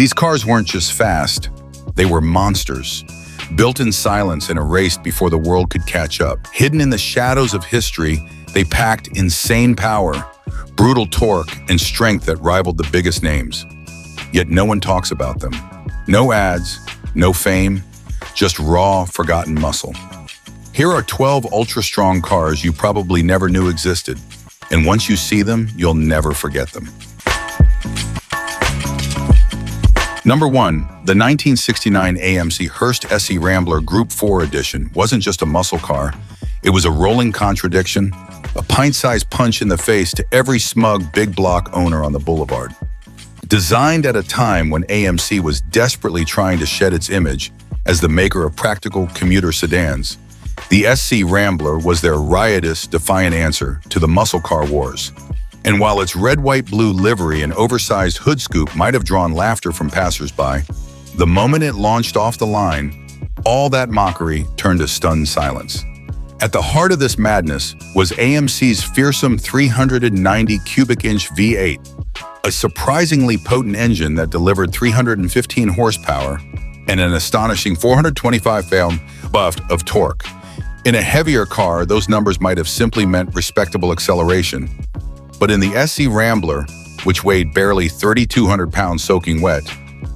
These cars weren't just fast, they were monsters. Built in silence and erased before the world could catch up. Hidden in the shadows of history, they packed insane power, brutal torque, and strength that rivaled the biggest names. Yet no one talks about them. No ads, no fame, just raw, forgotten muscle. Here are 12 ultra-strong cars you probably never knew existed, and once you see them, you'll never forget them. Number 1, the 1969 AMC Hurst SC Rambler Group 4 Edition wasn't just a muscle car, it was a rolling contradiction, a pint-sized punch in the face to every smug big block owner on the boulevard. Designed at a time when AMC was desperately trying to shed its image as the maker of practical commuter sedans, the SC Rambler was their riotous, defiant answer to the muscle car wars. And while its red, white, blue livery and oversized hood scoop might have drawn laughter from passersby, the moment it launched off the line, all that mockery turned to stunned silence. At the heart of this madness was AMC's fearsome 390 cubic inch V8, a surprisingly potent engine that delivered 315 horsepower and an astonishing 425 pound-feet of torque. In a heavier car, those numbers might have simply meant respectable acceleration. But in the SC Rambler, which weighed barely 3,200 pounds soaking wet,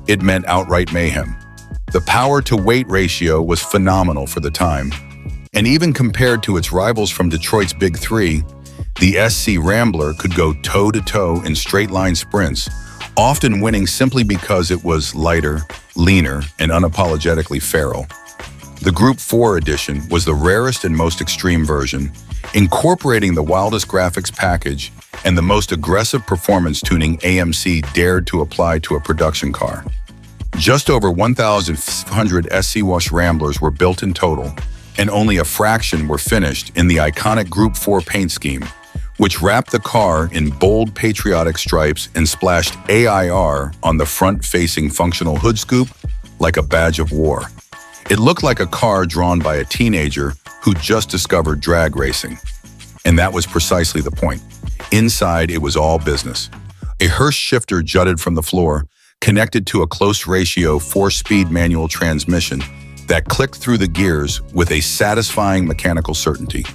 it meant outright mayhem. The power-to-weight ratio was phenomenal for the time, and even compared to its rivals from Detroit's Big Three, the SC Rambler could go toe-to-toe in straight-line sprints, often winning simply because it was lighter, leaner, and unapologetically feral. The Group 4 edition was the rarest and most extreme version, incorporating the wildest graphics package and the most aggressive performance tuning AMC dared to apply to a production car. Just over 1,500 SC Wash Ramblers were built in total, and only a fraction were finished in the iconic Group 4 paint scheme, which wrapped the car in bold patriotic stripes and splashed AIR on the front-facing functional hood scoop like a badge of war. It looked like a car drawn by a teenager who just discovered drag racing. And that was precisely the point. Inside, it was all business. A Hurst shifter jutted from the floor, connected to a close-ratio 4-speed manual transmission that clicked through the gears with a satisfying mechanical certainty.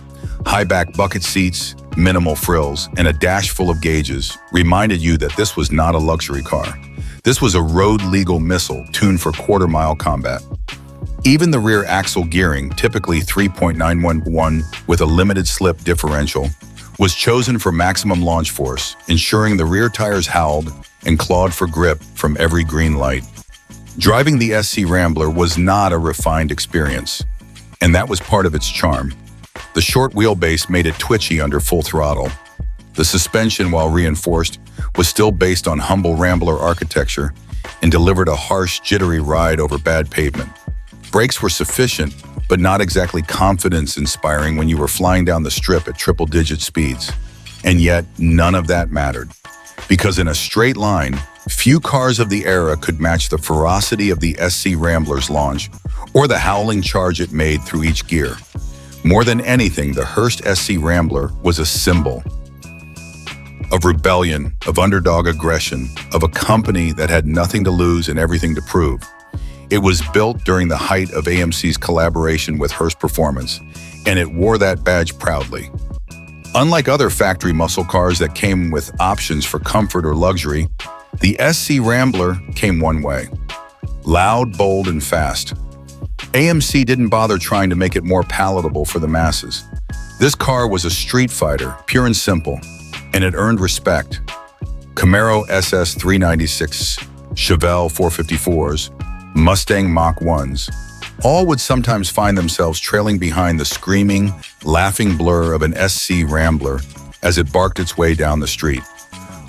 High-back bucket seats, minimal frills, and a dash full of gauges reminded you that this was not a luxury car. This was a road-legal missile tuned for quarter-mile combat. Even the rear axle gearing, typically 3.911 with a limited slip differential, was chosen for maximum launch force, ensuring the rear tires howled and clawed for grip from every green light. Driving the SC Rambler was not a refined experience, and that was part of its charm. The short wheelbase made it twitchy under full throttle. The suspension, while reinforced, was still based on humble Rambler architecture and delivered a harsh, jittery ride over bad pavement. Brakes were sufficient, but not exactly confidence-inspiring when you were flying down the strip at triple-digit speeds. And yet, none of that mattered. Because in a straight line, few cars of the era could match the ferocity of the SC Rambler's launch or the howling charge it made through each gear. More than anything, the Hurst SC Rambler was a symbol of rebellion, of underdog aggression, of a company that had nothing to lose and everything to prove. It was built during the height of AMC's collaboration with Hurst Performance, and it wore that badge proudly. Unlike other factory muscle cars that came with options for comfort or luxury, the SC Rambler came one way: loud, bold, and fast. AMC didn't bother trying to make it more palatable for the masses. This car was a street fighter, pure and simple, and it earned respect. Camaro SS 396, Chevelle 454s, Mustang Mach 1s, all would sometimes find themselves trailing behind the screaming, laughing blur of an SC Rambler as it barked its way down the street.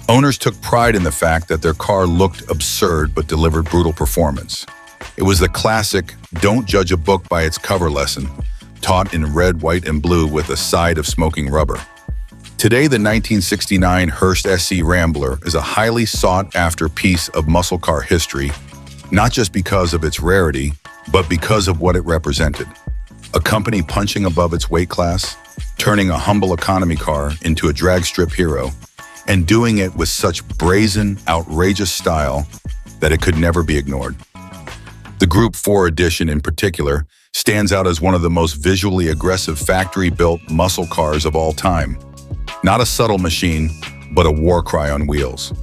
Owners took pride in the fact that their car looked absurd but delivered brutal performance. It was the classic, don't judge a book by its cover lesson, taught in red, white, and blue with a side of smoking rubber. Today, the 1969 Hurst SC Rambler is a highly sought-after piece of muscle car history, not just because of its rarity, but because of what it represented. A company punching above its weight class, turning a humble economy car into a drag strip hero, and doing it with such brazen, outrageous style that it could never be ignored. The Group 4 edition in particular stands out as one of the most visually aggressive factory-built muscle cars of all time. Not a subtle machine, but a war cry on wheels.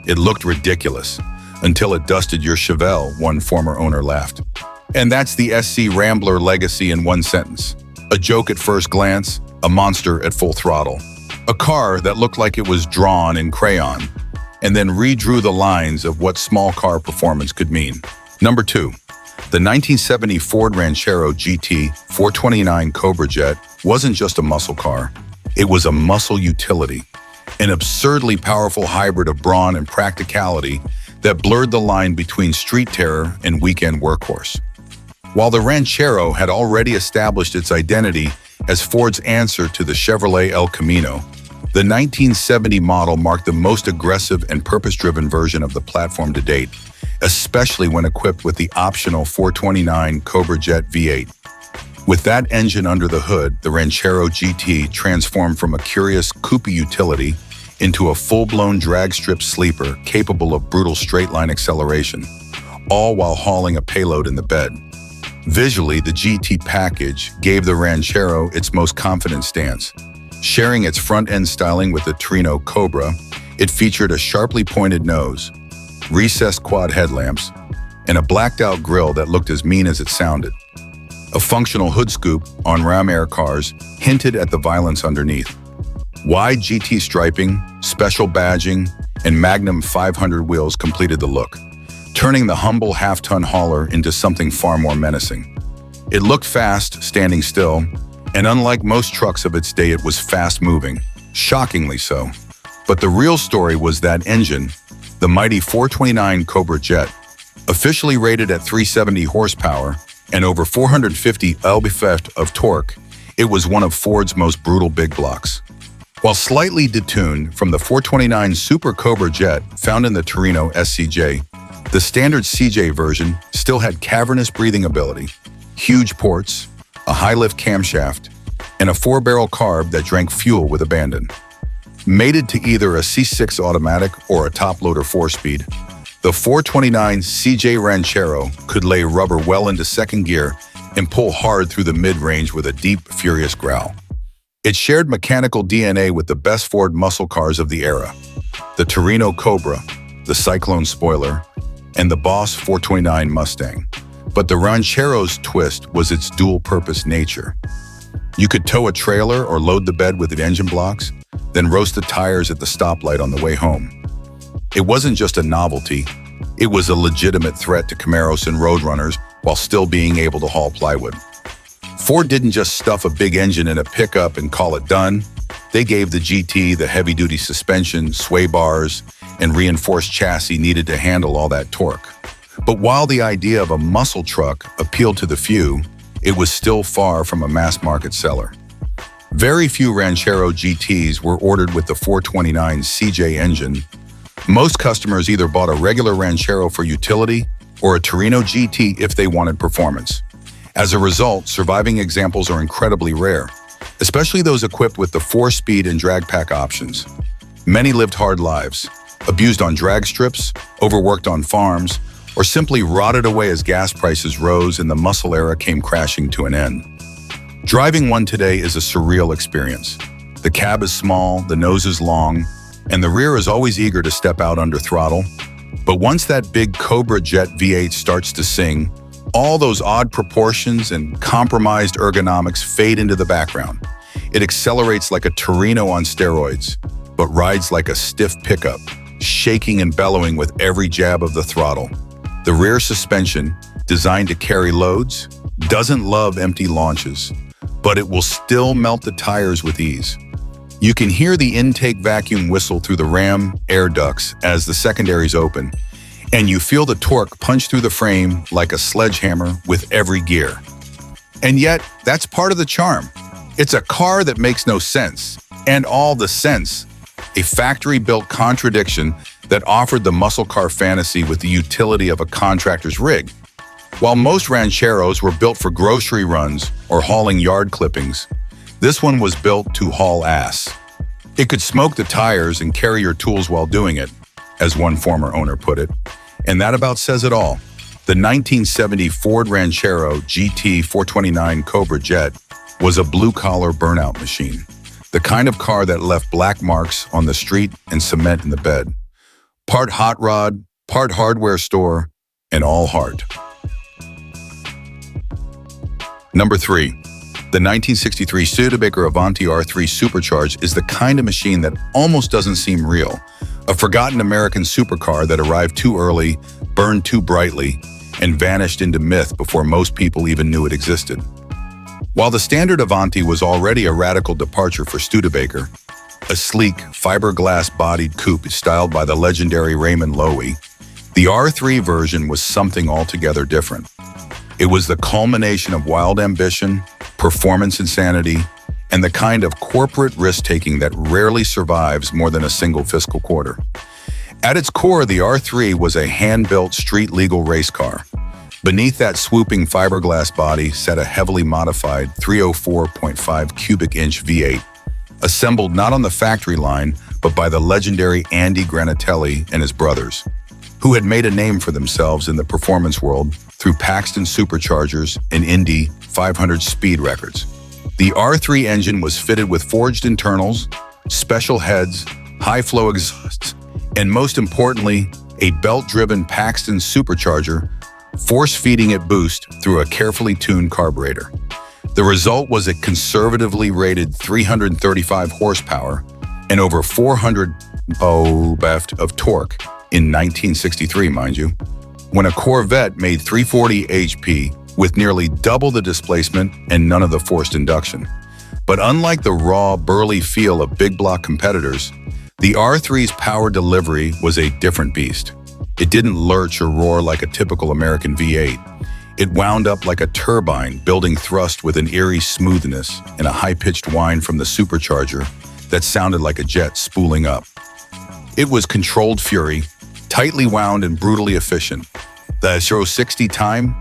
It looked ridiculous until it dusted your Chevelle, one former owner laughed. And that's the SC Rambler legacy in one sentence. A joke at first glance, a monster at full throttle. A car that looked like it was drawn in crayon, and then redrew the lines of what small car performance could mean. Number 2. The 1970 Ford Ranchero GT 429 Cobra Jet wasn't just a muscle car, it was a muscle utility. An absurdly powerful hybrid of brawn and practicality that blurred the line between street terror and weekend workhorse. While the Ranchero had already established its identity as Ford's answer to the Chevrolet El Camino, the 1970 model marked the most aggressive and purpose-driven version of the platform to date, especially when equipped with the optional 429 Cobra Jet V8. With that engine under the hood, the Ranchero GT transformed from a curious coupe utility into a full-blown drag strip sleeper capable of brutal straight-line acceleration, all while hauling a payload in the bed. Visually, the GT package gave the Ranchero its most confident stance. Sharing its front-end styling with the Torino Cobra, it featured a sharply pointed nose, recessed quad headlamps, and a blacked-out grille that looked as mean as it sounded. A functional hood scoop on Ram Air cars hinted at the violence underneath. Wide GT striping, special badging, and Magnum 500 wheels completed the look, turning the humble half-ton hauler into something far more menacing. It looked fast, standing still, and unlike most trucks of its day, it was fast-moving, shockingly so. But the real story was that engine, the mighty 429 Cobra Jet, officially rated at 370 horsepower and over 450 lb-ft of torque, it was one of Ford's most brutal big blocks. While slightly detuned from the 429 Super Cobra Jet found in the Torino SCJ, the standard CJ version still had cavernous breathing ability, huge ports, a high-lift camshaft, and a 4-barrel carb that drank fuel with abandon. Mated to either a C6 automatic or a top-loader 4-speed, the 429 CJ Ranchero could lay rubber well into second gear and pull hard through the mid-range with a deep, furious growl. It shared mechanical DNA with the best Ford muscle cars of the era, the Torino Cobra, the Cyclone spoiler, and the Boss 429 Mustang. But the Ranchero's twist was its dual-purpose nature. You could tow a trailer or load the bed with engine blocks, then roast the tires at the stoplight on the way home. It wasn't just a novelty, it was a legitimate threat to Camaros and Roadrunners while still being able to haul plywood. Ford didn't just stuff a big engine in a pickup and call it done. They gave the GT the heavy-duty suspension, sway bars, and reinforced chassis needed to handle all that torque. But while the idea of a muscle truck appealed to the few, it was still far from a mass-market seller. Very few Ranchero GTs were ordered with the 429 CJ engine. Most customers either bought a regular Ranchero for utility or a Torino GT if they wanted performance. As a result, surviving examples are incredibly rare, especially those equipped with the 4-speed and drag pack options. Many lived hard lives, abused on drag strips, overworked on farms, or simply rotted away as gas prices rose and the muscle era came crashing to an end. Driving one today is a surreal experience. The cab is small, the nose is long, and the rear is always eager to step out under throttle. But once that big Cobra Jet V8 starts to sing, all those odd proportions and compromised ergonomics fade into the background. It accelerates like a Torino on steroids, but rides like a stiff pickup, shaking and bellowing with every jab of the throttle. The rear suspension, designed to carry loads, doesn't love empty launches, but it will still melt the tires with ease. You can hear the intake vacuum whistle through the Ram air ducts as the secondaries open, and you feel the torque punch through the frame like a sledgehammer with every gear. And yet, that's part of the charm. It's a car that makes no sense, and all the sense. A factory-built contradiction that offered the muscle car fantasy with the utility of a contractor's rig. While most Rancheros were built for grocery runs or hauling yard clippings, this one was built to haul ass. It could smoke the tires and carry your tools while doing it, as one former owner put it. And that about says it all. The 1970 Ford Ranchero GT 429 Cobra Jet was a blue-collar burnout machine, the kind of car that left black marks on the street and cement in the bed. Part hot rod, part hardware store, and all heart. Number 3. The 1963 Studebaker Avanti R3 Supercharged is the kind of machine that almost doesn't seem real. A forgotten American supercar that arrived too early, burned too brightly, and vanished into myth before most people even knew it existed. While the standard Avanti was already a radical departure for Studebaker, a sleek, fiberglass-bodied coupe styled by the legendary Raymond Loewy, the R3 version was something altogether different. It was the culmination of wild ambition, performance insanity, and the kind of corporate risk-taking that rarely survives more than a single fiscal quarter. At its core, the R3 was a hand-built street-legal race car. Beneath that swooping fiberglass body sat a heavily modified 304.5 cubic inch V8, assembled not on the factory line, but by the legendary Andy Granatelli and his brothers, who had made a name for themselves in the performance world through Paxton superchargers and Indy 500 speed records. The R3 engine was fitted with forged internals, special heads, high-flow exhausts, and most importantly, a belt-driven Paxton supercharger, force-feeding it boost through a carefully tuned carburetor. The result was a conservatively rated 335 horsepower and over 400 pound-feet of torque in 1963, mind you, when a Corvette made 340 HP with nearly double the displacement and none of the forced induction. But unlike the raw, burly feel of big block competitors, the R3's power delivery was a different beast. It didn't lurch or roar like a typical American V8. It wound up like a turbine, building thrust with an eerie smoothness and a high-pitched whine from the supercharger that sounded like a jet spooling up. It was controlled fury, tightly wound and brutally efficient. The 0-60 time?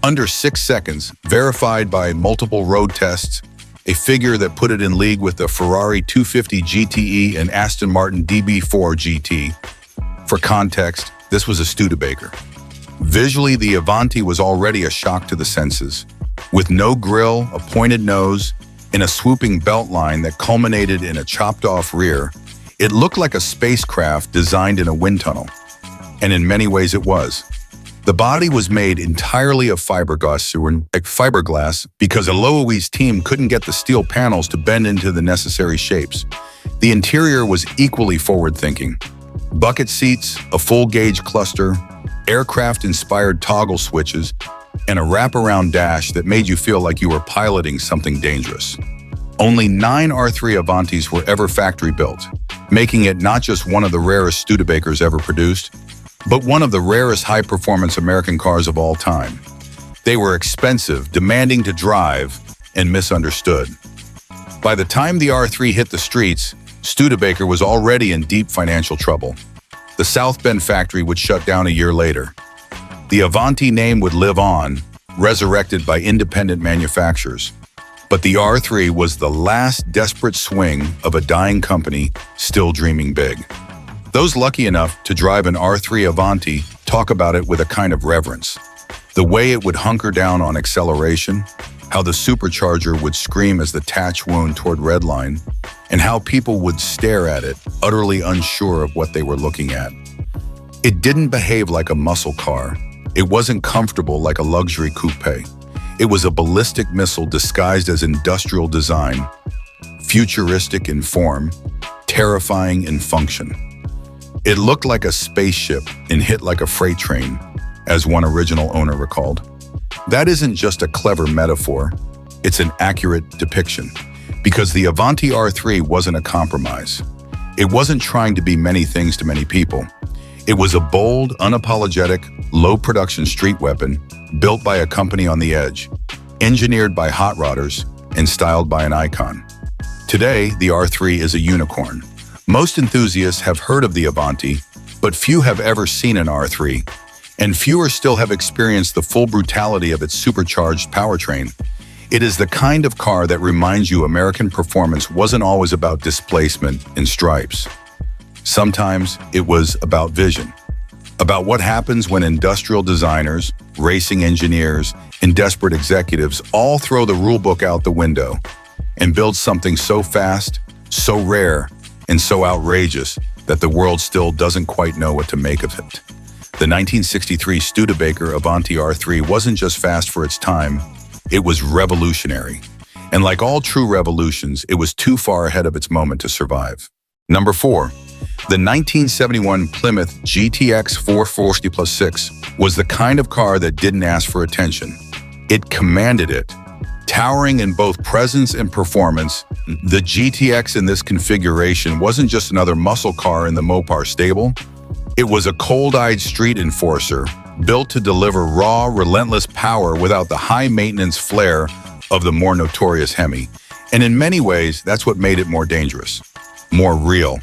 Under 6 seconds, verified by multiple road tests, a figure that put it in league with the Ferrari 250 GTE and Aston Martin DB4 GT. For context, this was a Studebaker. Visually, the Avanti was already a shock to the senses. With no grille, a pointed nose, and a swooping belt line that culminated in a chopped-off rear, it looked like a spacecraft designed in a wind tunnel. And in many ways it was. The body was made entirely of fiberglass because Loewy's team couldn't get the steel panels to bend into the necessary shapes. The interior was equally forward-thinking. Bucket seats, a full-gauge cluster, aircraft-inspired toggle switches, and a wraparound dash that made you feel like you were piloting something dangerous. Only 9 R3 Avantis were ever factory-built, making it not just one of the rarest Studebakers ever produced, but one of the rarest high-performance American cars of all time. They were expensive, demanding to drive, and misunderstood. By the time the R3 hit the streets, Studebaker was already in deep financial trouble. The South Bend factory would shut down a year later. The Avanti name would live on, resurrected by independent manufacturers. But the R3 was the last desperate swing of a dying company still dreaming big. Those lucky enough to drive an R3 Avanti talk about it with a kind of reverence. The way it would hunker down on acceleration, how the supercharger would scream as the tatch wound toward redline, and how people would stare at it, utterly unsure of what they were looking at. It didn't behave like a muscle car. It wasn't comfortable like a luxury coupe. It was a ballistic missile disguised as industrial design, futuristic in form, terrifying in function. It looked like a spaceship and hit like a freight train, as one original owner recalled. That isn't just a clever metaphor, it's an accurate depiction, because the Avanti R3 wasn't a compromise. It wasn't trying to be many things to many people. It was a bold, unapologetic, low-production street weapon built by a company on the edge, engineered by hot rodders, and styled by an icon. Today, the R3 is a unicorn. Most enthusiasts have heard of the Avanti, but few have ever seen an R3, and fewer still have experienced the full brutality of its supercharged powertrain. It is the kind of car that reminds you American performance wasn't always about displacement and stripes. Sometimes it was about vision. about what happens when industrial designers, racing engineers, and desperate executives all throw the rulebook out the window and build something so fast, so rare, and so outrageous that the world still doesn't quite know what to make of it. The 1963 Studebaker Avanti R3 wasn't just fast for its time, it was revolutionary. And like all true revolutions, it was too far ahead of its moment to survive. Number 4. The 1971 Plymouth GTX 440+6 was the kind of car that didn't ask for attention. It commanded it. Towering in both presence and performance, the GTX in this configuration wasn't just another muscle car in the Mopar stable. It was a cold-eyed street enforcer, built to deliver raw, relentless power without the high-maintenance flair of the more notorious Hemi. And in many ways, that's what made it more dangerous, more real.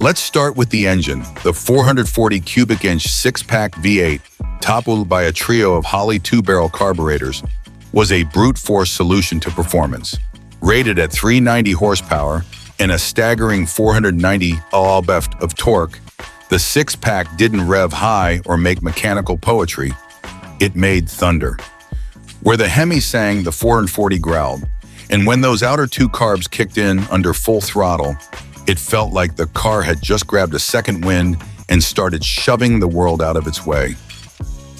Let's start with the engine. The 440 cubic inch six-pack V8, toppled by a trio of Holley 2-barrel carburetors, was a brute force solution to performance. Rated at 390 horsepower and a staggering 490 lb of torque, the six-pack didn't rev high or make mechanical poetry. It made thunder. Where the Hemi sang, the 440 growled. And when those outer two carbs kicked in under full throttle, it felt like the car had just grabbed a second wind and started shoving the world out of its way.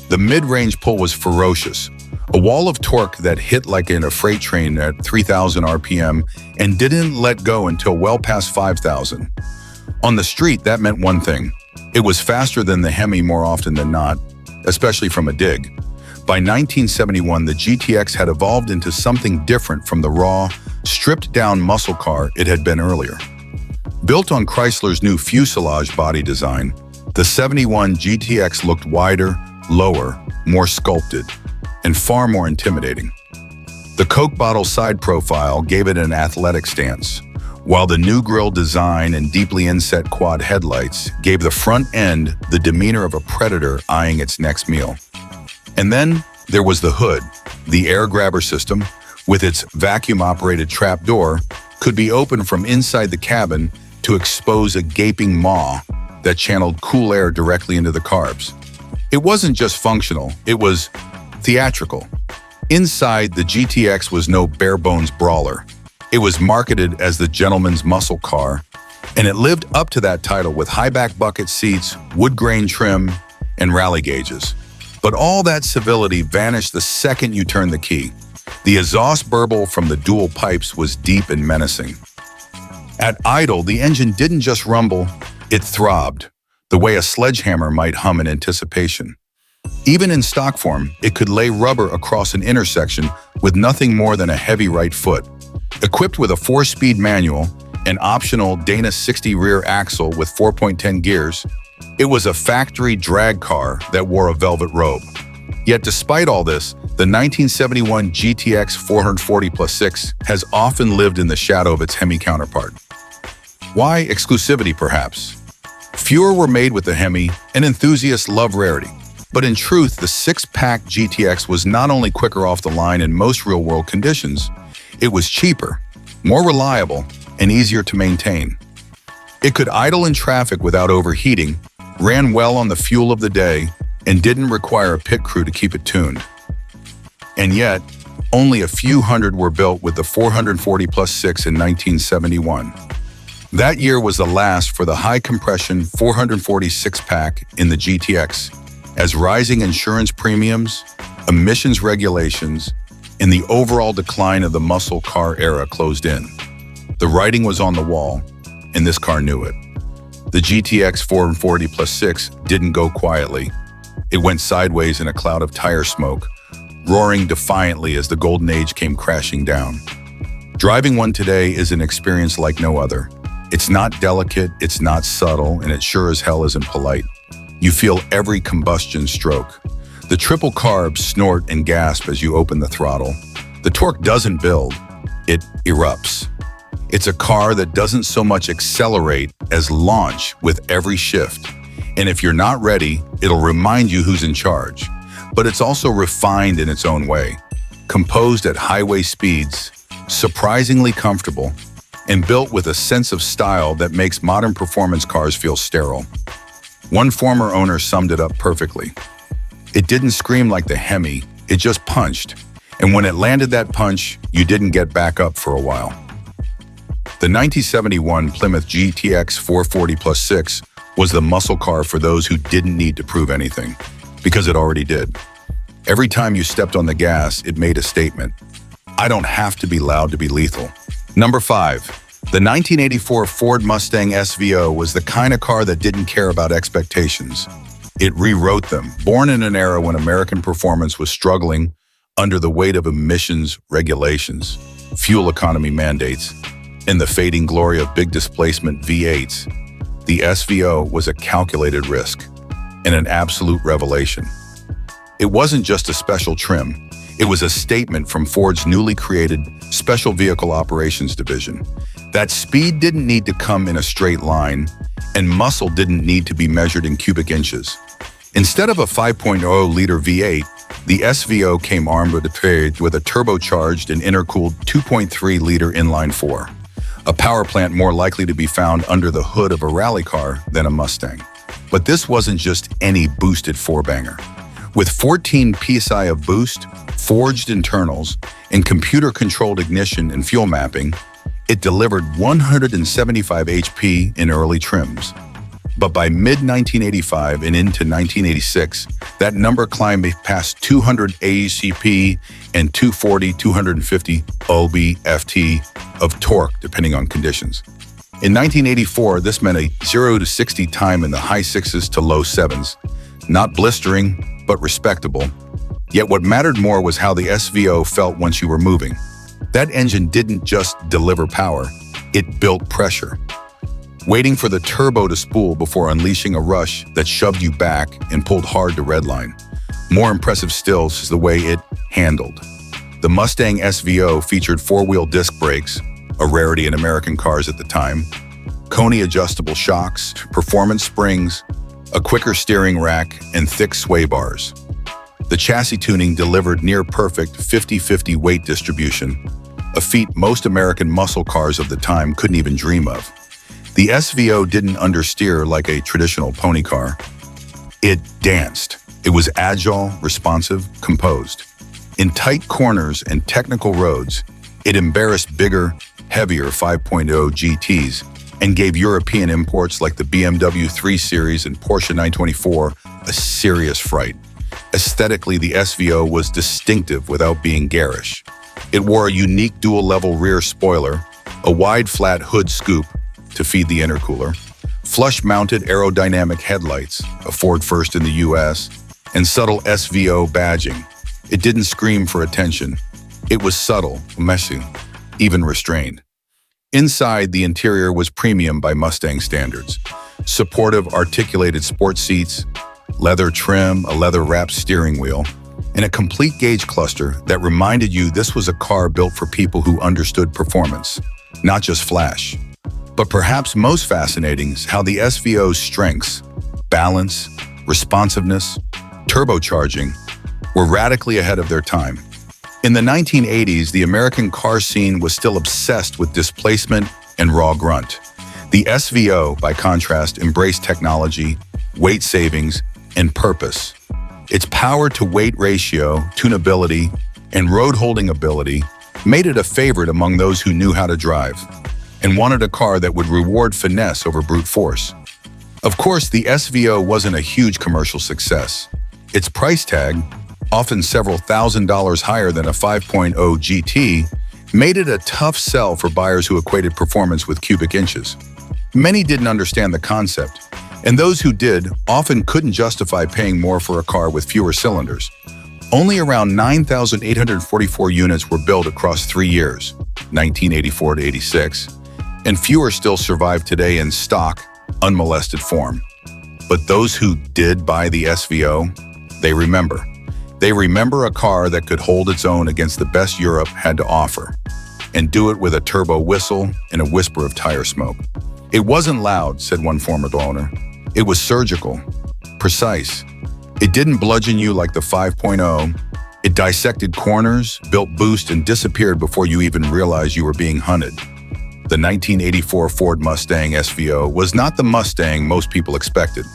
The mid-range pull was ferocious, a wall of torque that hit like in a freight train at 3,000 RPM and didn't let go until well past 5,000. On the street, that meant one thing. It was faster than the Hemi more often than not, especially from a dig. By 1971, the GTX had evolved into something different from the raw, stripped-down muscle car it had been earlier. Built on Chrysler's new fuselage body design, the 71 GTX looked wider, lower, more sculpted, and far more intimidating. The Coke bottle side profile gave it an athletic stance, while the new grille design and deeply inset quad headlights gave the front end the demeanor of a predator eyeing its next meal. And then there was the hood. The air grabber system, with its vacuum-operated trapdoor, could be opened from inside the cabin to expose a gaping maw that channeled cool air directly into the carbs. It wasn't just functional, it was theatrical. Inside, the GTX was no bare-bones brawler. It was marketed as the gentleman's muscle car, and it lived up to that title with high-back bucket seats, wood grain trim, and rally gauges. But all that civility vanished the second you turned the key. The exhaust burble from the dual pipes was deep and menacing. At idle, the engine didn't just rumble, it throbbed, the way a sledgehammer might hum in anticipation. Even in stock form, it could lay rubber across an intersection with nothing more than a heavy right foot. Equipped with a 4-speed manual, an optional Dana 60 rear axle with 4.10 gears, it was a factory drag car that wore a velvet robe. Yet despite all this, the 1971 GTX 440+6 has often lived in the shadow of its Hemi counterpart. Why? Exclusivity, perhaps. Fewer were made with the Hemi, and enthusiasts love rarity. But in truth, the six-pack GTX was not only quicker off the line in most real-world conditions, it was cheaper, more reliable, and easier to maintain. It could idle in traffic without overheating, ran well on the fuel of the day, and didn't require a pit crew to keep it tuned. And yet, only a few hundred were built with the 440+6 in 1971. That year was the last for the high-compression 446-pack in the GTX, as rising insurance premiums, emissions regulations, and the overall decline of the muscle car era closed in. The writing was on the wall, and this car knew it. The GTX 440+6 didn't go quietly. It went sideways in a cloud of tire smoke, roaring defiantly as the golden age came crashing down. Driving one today is an experience like no other. It's not delicate, it's not subtle, and it sure as hell isn't polite. You feel every combustion stroke. The triple carbs snort and gasp as you open the throttle. The torque doesn't build, it erupts. It's a car that doesn't so much accelerate as launch with every shift. And if you're not ready, it'll remind you who's in charge. But it's also refined in its own way, composed at highway speeds, surprisingly comfortable, and built with a sense of style that makes modern performance cars feel sterile. One former owner summed it up perfectly. It didn't scream like the Hemi, it just punched. And when it landed that punch, you didn't get back up for a while. The 1971 Plymouth GTX 440+6 was the muscle car for those who didn't need to prove anything, because it already did. Every time you stepped on the gas, it made a statement. I don't have to be loud to be lethal. Number 5. The 1984 Ford Mustang SVO was the kind of car that didn't care about expectations. It rewrote them. Born in an era when American performance was struggling under the weight of emissions regulations, fuel economy mandates, and the fading glory of big displacement V8s, the SVO was a calculated risk and an absolute revelation. It wasn't just a special trim. It was a statement from Ford's newly created Special Vehicle Operations Division. That speed didn't need to come in a straight line, and muscle didn't need to be measured in cubic inches. Instead of a 5.0-liter V8, the SVO came armed with a turbocharged and intercooled 2.3-liter inline-4, a power plant more likely to be found under the hood of a rally car than a Mustang. But this wasn't just any boosted four-banger. With 14 psi of boost, forged internals, and computer-controlled ignition and fuel mapping, it delivered 175 HP in early trims. But by mid-1985 and into 1986, that number climbed past 200 ACP and 240, 250 lb-ft of torque, depending on conditions. In 1984, this meant a 0 to 60 time in the high 6s to low 7s. Not blistering, but respectable. Yet what mattered more was how the SVO felt once you were moving. That engine didn't just deliver power, it built pressure. Waiting for the turbo to spool before unleashing a rush that shoved you back and pulled hard to redline. More impressive still is the way it handled. The Mustang SVO featured four-wheel disc brakes, a rarity in American cars at the time, Coney adjustable shocks, performance springs, a quicker steering rack, and thick sway bars. The chassis tuning delivered near-perfect 50-50 weight distribution, a feat most American muscle cars of the time couldn't even dream of. The SVO didn't understeer like a traditional pony car. It danced. It was agile, responsive, composed. In tight corners and technical roads, it embarrassed bigger, heavier 5.0 GTs and gave European imports like the BMW 3 Series and Porsche 924 a serious fright. Aesthetically, the SVO was distinctive without being garish. It wore a unique dual-level rear spoiler, a wide flat hood scoop to feed the intercooler, flush-mounted aerodynamic headlights, a Ford first in the US, and subtle SVO badging. It didn't scream for attention. It was subtle, messy, even restrained. Inside, the interior was premium by Mustang standards. Supportive, articulated sports seats, leather trim, a leather-wrapped steering wheel, and a complete gauge cluster that reminded you this was a car built for people who understood performance, not just flash. But perhaps most fascinating is how the SVO's strengths, balance, responsiveness, turbocharging, were radically ahead of their time. In the 1980s, the American car scene was still obsessed with displacement and raw grunt. The SVO, by contrast, embraced technology, weight savings, and purpose. Its power-to-weight ratio, tunability, and road-holding ability made it a favorite among those who knew how to drive and wanted a car that would reward finesse over brute force. Of course, the SVO wasn't a huge commercial success. Its price tag, often several $1,000s higher than a 5.0 GT, made it a tough sell for buyers who equated performance with cubic inches. Many didn't understand the concept, and those who did often couldn't justify paying more for a car with fewer cylinders. Only around 9,844 units were built across 3 years, 1984 to 86, and fewer still survive today in stock, unmolested form. But those who did buy the SVO, they remember. They remember a car that could hold its own against the best Europe had to offer, and do it with a turbo whistle and a whisper of tire smoke. It wasn't loud, said one former owner. It was surgical, precise. It didn't bludgeon you like the 5.0. It dissected corners, built boost, and disappeared before you even realized you were being hunted. The 1984 Ford Mustang SVO was not the Mustang most people expected.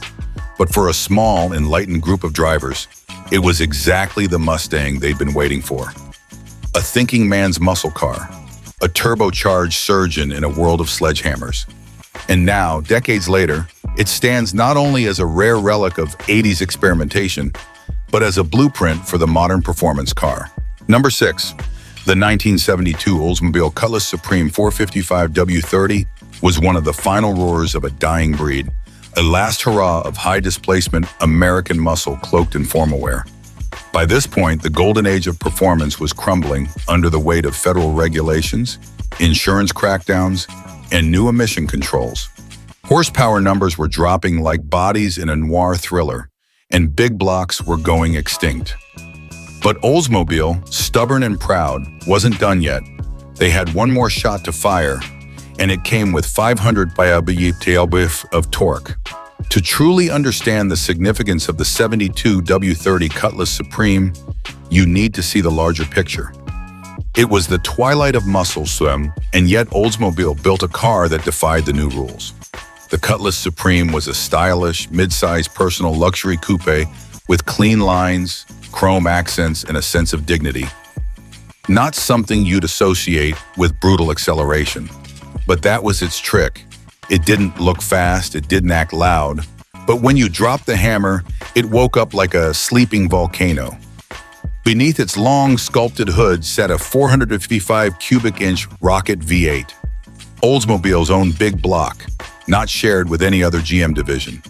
But for a small, enlightened group of drivers, it was exactly the Mustang they'd been waiting for. A thinking man's muscle car, a turbocharged surgeon in a world of sledgehammers. And now, decades later, it stands not only as a rare relic of 80s experimentation, but as a blueprint for the modern performance car. Number 6. The 1972 Oldsmobile Cutlass Supreme 455 W30 was one of the final roars of a dying breed, a last hurrah of high-displacement American muscle cloaked in formal wear. By this point, the golden age of performance was crumbling under the weight of federal regulations, insurance crackdowns, and new emission controls. Horsepower numbers were dropping like bodies in a noir thriller, and big blocks were going extinct. But Oldsmobile, stubborn and proud, wasn't done yet. They had one more shot to fire, and it came with 500 pound-feet of torque. To truly understand the significance of the 72 W30 Cutlass Supreme, you need to see the larger picture. It was the twilight of muscle swim, and yet Oldsmobile built a car that defied the new rules. The Cutlass Supreme was a stylish, mid-size personal luxury coupe with clean lines, chrome accents, and a sense of dignity. Not something you'd associate with brutal acceleration, but that was its trick. It didn't look fast, it didn't act loud, but when you dropped the hammer, it woke up like a sleeping volcano. Beneath its long, sculpted hood sat a 455 cubic inch rocket V8, Oldsmobile's own big block, not shared with any other GM division.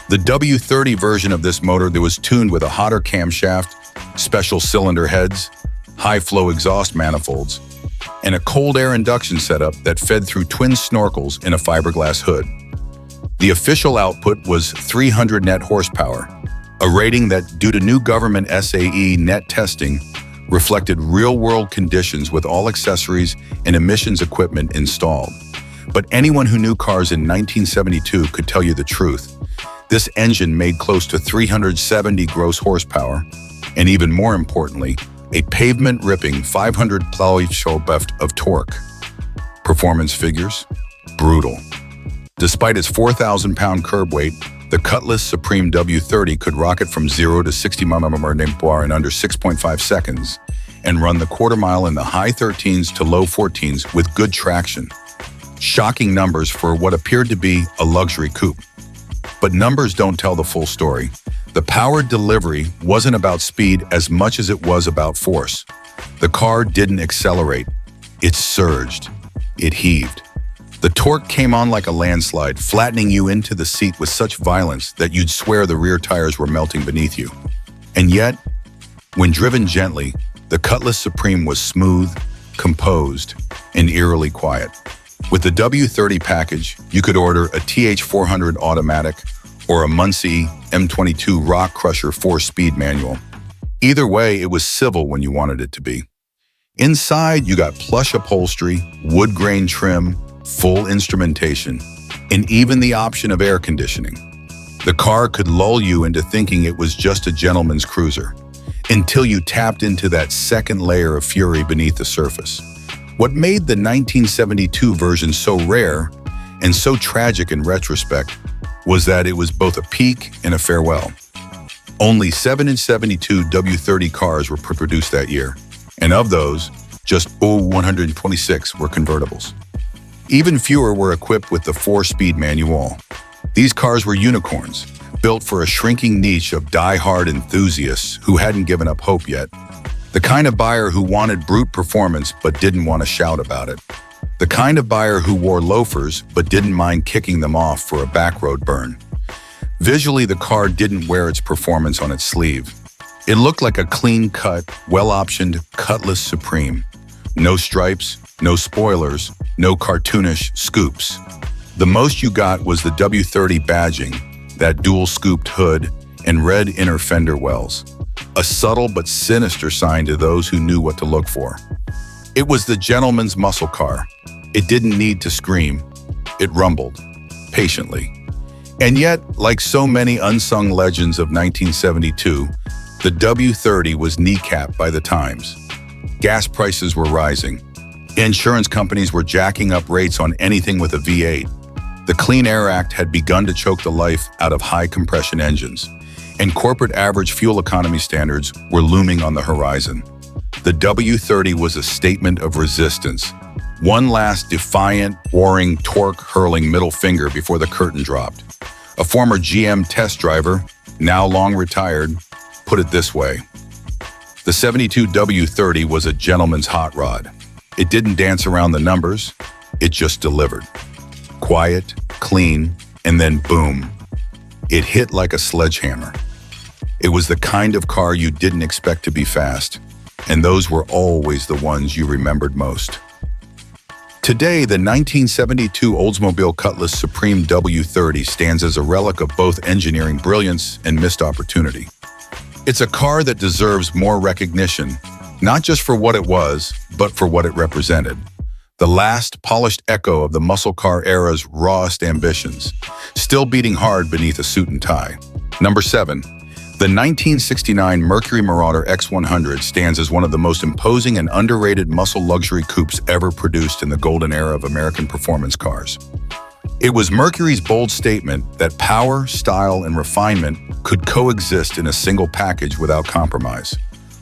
The W30 version of this motor that was tuned with a hotter camshaft, special cylinder heads, high-flow exhaust manifolds, and a cold air induction setup that fed through twin snorkels in a fiberglass hood. The official output was 300 net horsepower, a rating that, due to new government SAE net testing, reflected real-world conditions with all accessories and emissions equipment installed. But anyone who knew cars in 1972 could tell you the truth. This engine made close to 370 gross horsepower, and even more importantly, a pavement-ripping 500 pound-feet of torque. Performance figures? Brutal. Despite its 4,000-pound curb weight, the Cutlass Supreme W30 could rocket from 0 to 60 mph in under 6.5 seconds and run the quarter mile in the high 13s to low 14s with good traction. Shocking numbers for what appeared to be a luxury coupe. But numbers don't tell the full story. The power delivery wasn't about speed as much as it was about force. The car didn't accelerate. It surged. It heaved. The torque came on like a landslide, flattening you into the seat with such violence that you'd swear the rear tires were melting beneath you. And yet, when driven gently, the Cutlass Supreme was smooth, composed, and eerily quiet. With the W30 package, you could order a TH400 automatic or a Muncie M22 Rock Crusher 4-speed manual. Either way, it was civil when you wanted it to be. Inside, you got plush upholstery, wood grain trim, full instrumentation, and even the option of air conditioning. The car could lull you into thinking it was just a gentleman's cruiser, until you tapped into that second layer of fury beneath the surface. What made the 1972 version so rare and so tragic in retrospect was that it was both a peak and a farewell. Only 7 in 72 W30 cars were produced that year, and of those, just 126 were convertibles. Even fewer were equipped with the 4-speed manual. These cars were unicorns, built for a shrinking niche of die-hard enthusiasts who hadn't given up hope yet. The kind of buyer who wanted brute performance but didn't want to shout about it. The kind of buyer who wore loafers but didn't mind kicking them off for a backroad burn. Visually, the car didn't wear its performance on its sleeve. It looked like a clean-cut, well-optioned Cutlass Supreme. No stripes, no spoilers, no cartoonish scoops. The most you got was the W30 badging, that dual-scooped hood, and red inner fender wells. A subtle but sinister sign to those who knew what to look for. It was the gentleman's muscle car. It didn't need to scream. It rumbled, patiently. And yet, like so many unsung legends of 1972, the W30 was kneecapped by the times. Gas prices were rising. Insurance companies were jacking up rates on anything with a V8. The Clean Air Act had begun to choke the life out of high-compression engines, and corporate average fuel economy standards were looming on the horizon. The W30 was a statement of resistance, one last defiant, warring, torque-hurling middle finger before the curtain dropped. A former GM test driver, now long retired, put it this way: the 72 W30 was a gentleman's hot rod. It didn't dance around the numbers, it just delivered. Quiet, clean, and then boom. It hit like a sledgehammer. It was the kind of car you didn't expect to be fast, and those were always the ones you remembered most. Today, the 1972 Oldsmobile Cutlass Supreme W30 stands as a relic of both engineering brilliance and missed opportunity. It's a car that deserves more recognition, not just for what it was, but for what it represented. The last polished echo of the muscle car era's rawest ambitions, still beating hard beneath a suit and tie. Number 7. The 1969 Mercury Marauder X100 stands as one of the most imposing and underrated muscle luxury coupes ever produced in the golden era of American performance cars. It was Mercury's bold statement that power, style, and refinement could coexist in a single package without compromise.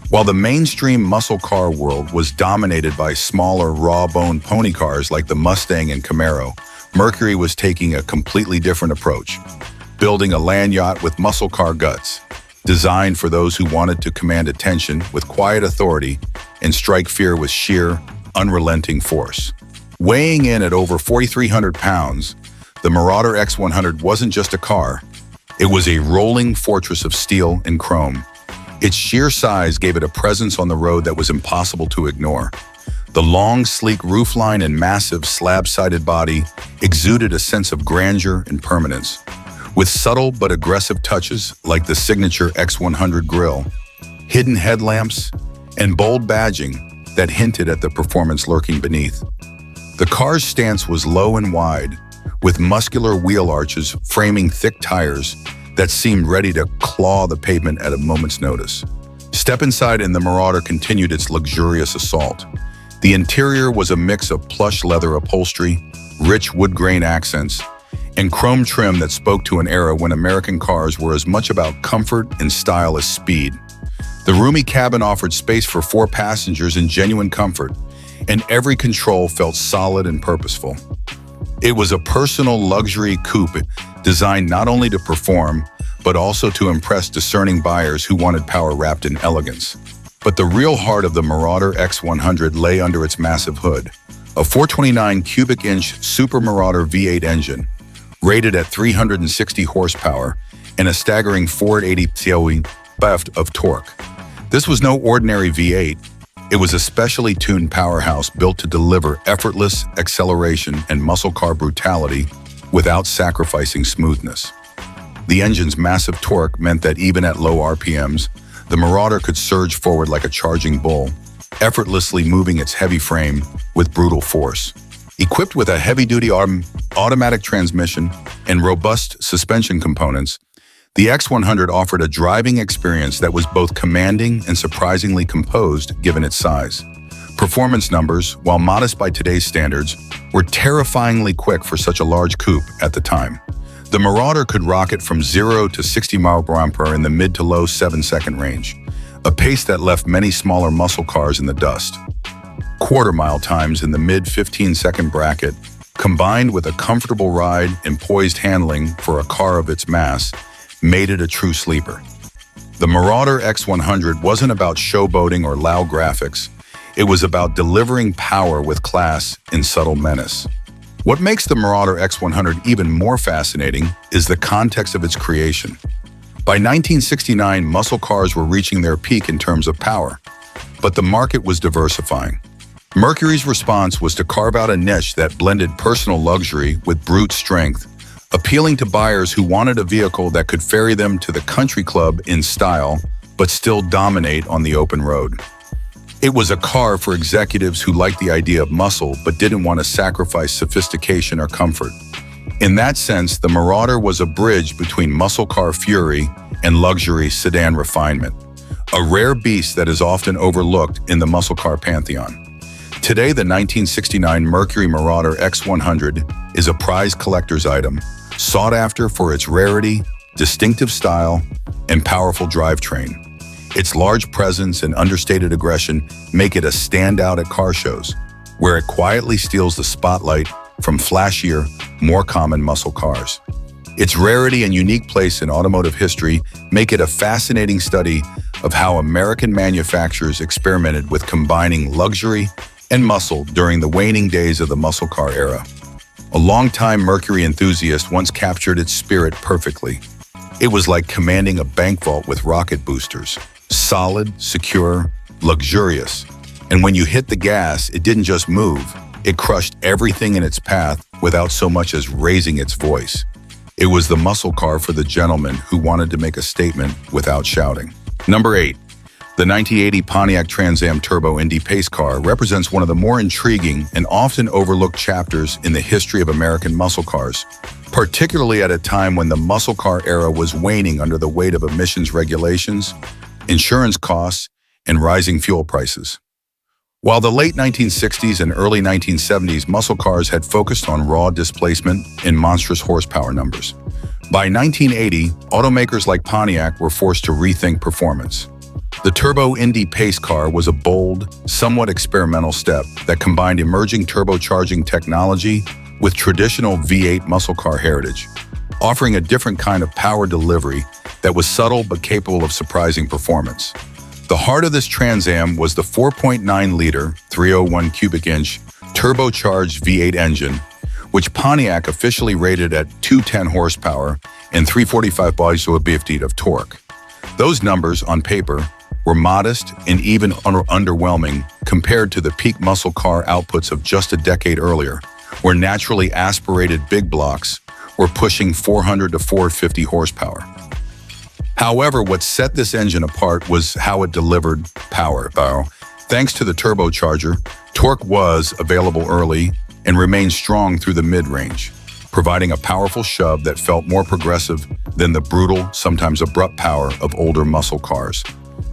While the mainstream muscle car world was dominated by smaller, raw-boned pony cars like the Mustang and Camaro, Mercury was taking a completely different approach, building a land yacht with muscle car guts, designed for those who wanted to command attention with quiet authority and strike fear with sheer, unrelenting force. Weighing in at over 4,300 pounds, the Marauder X100 wasn't just a car, it was a rolling fortress of steel and chrome. Its sheer size gave it a presence on the road that was impossible to ignore. The long, sleek roofline and massive slab-sided body exuded a sense of grandeur and permanence, with subtle but aggressive touches like the signature X100 grille, hidden headlamps, and bold badging that hinted at the performance lurking beneath. The car's stance was low and wide, with muscular wheel arches framing thick tires that seemed ready to claw the pavement at a moment's notice. Step inside and the Marauder continued its luxurious assault. The interior was a mix of plush leather upholstery, rich wood grain accents, and chrome trim that spoke to an era when American cars were as much about comfort and style as speed. The roomy cabin offered space for 4 passengers in genuine comfort, and every control felt solid and purposeful. It was a personal luxury coupe designed not only to perform, but also to impress discerning buyers who wanted power wrapped in elegance. But the real heart of the Marauder X100 lay under its massive hood, a 429 cubic inch Super Marauder V8 engine, rated at 360 horsepower and a staggering 480 lb of torque. This was no ordinary V8. It was a specially tuned powerhouse built to deliver effortless acceleration and muscle car brutality without sacrificing smoothness. The engine's massive torque meant that even at low RPMs, the Marauder could surge forward like a charging bull, effortlessly moving its heavy frame with brutal force. Equipped with a heavy-duty automatic transmission and robust suspension components, the X100 offered a driving experience that was both commanding and surprisingly composed given its size. Performance numbers, while modest by today's standards, were terrifyingly quick for such a large coupe at the time. The Marauder could rocket from 0 to 60 mph in the mid to low 7-second range, a pace that left many smaller muscle cars in the dust. Quarter-mile times in the mid-15-second bracket, combined with a comfortable ride and poised handling for a car of its mass, made it a true sleeper. The Marauder X100 wasn't about showboating or loud graphics. It was about delivering power with class and subtle menace. What makes the Marauder X100 even more fascinating is the context of its creation. By 1969, muscle cars were reaching their peak in terms of power, but the market was diversifying. Mercury's response was to carve out a niche that blended personal luxury with brute strength, appealing to buyers who wanted a vehicle that could ferry them to the country club in style, but still dominate on the open road. It was a car for executives who liked the idea of muscle but didn't want to sacrifice sophistication or comfort. In that sense, the Marauder was a bridge between muscle car fury and luxury sedan refinement, a rare beast that is often overlooked in the muscle car pantheon. Today, the 1969 Mercury Marauder X100 is a prized collector's item, sought after for its rarity, distinctive style, and powerful drivetrain. Its large presence and understated aggression make it a standout at car shows, where it quietly steals the spotlight from flashier, more common muscle cars. Its rarity and unique place in automotive history make it a fascinating study of how American manufacturers experimented with combining luxury and muscle during the waning days of the muscle car era. A longtime Mercury enthusiast once captured its spirit perfectly. It was like commanding a bank vault with rocket boosters. Solid, secure, luxurious. And when you hit the gas, it didn't just move. It crushed everything in its path without so much as raising its voice. It was the muscle car for the gentleman who wanted to make a statement without shouting. Number 8. The 1980 Pontiac Trans Am Turbo Indy Pace Car represents one of the more intriguing and often overlooked chapters in the history of American muscle cars, particularly at a time when the muscle car era was waning under the weight of emissions regulations, insurance costs, and rising fuel prices. While the late 1960s and early 1970s muscle cars had focused on raw displacement and monstrous horsepower numbers, by 1980, automakers like Pontiac were forced to rethink performance. The Turbo Indy Pace Car was a bold, somewhat experimental step that combined emerging turbocharging technology with traditional V8 muscle car heritage, offering a different kind of power delivery that was subtle but capable of surprising performance. The heart of this Trans Am was the 4.9-liter, 301 cubic inch, turbocharged V8 engine, which Pontiac officially rated at 210 horsepower and 345 pound-feet of torque. Those numbers, on paper, were modest and even underwhelming compared to the peak muscle car outputs of just a decade earlier, where naturally aspirated big blocks were pushing 400 to 450 horsepower. However, what set this engine apart was how it delivered power. Thanks to the turbocharger, torque was available early and remained strong through the mid-range, providing a powerful shove that felt more progressive than the brutal, sometimes abrupt power of older muscle cars.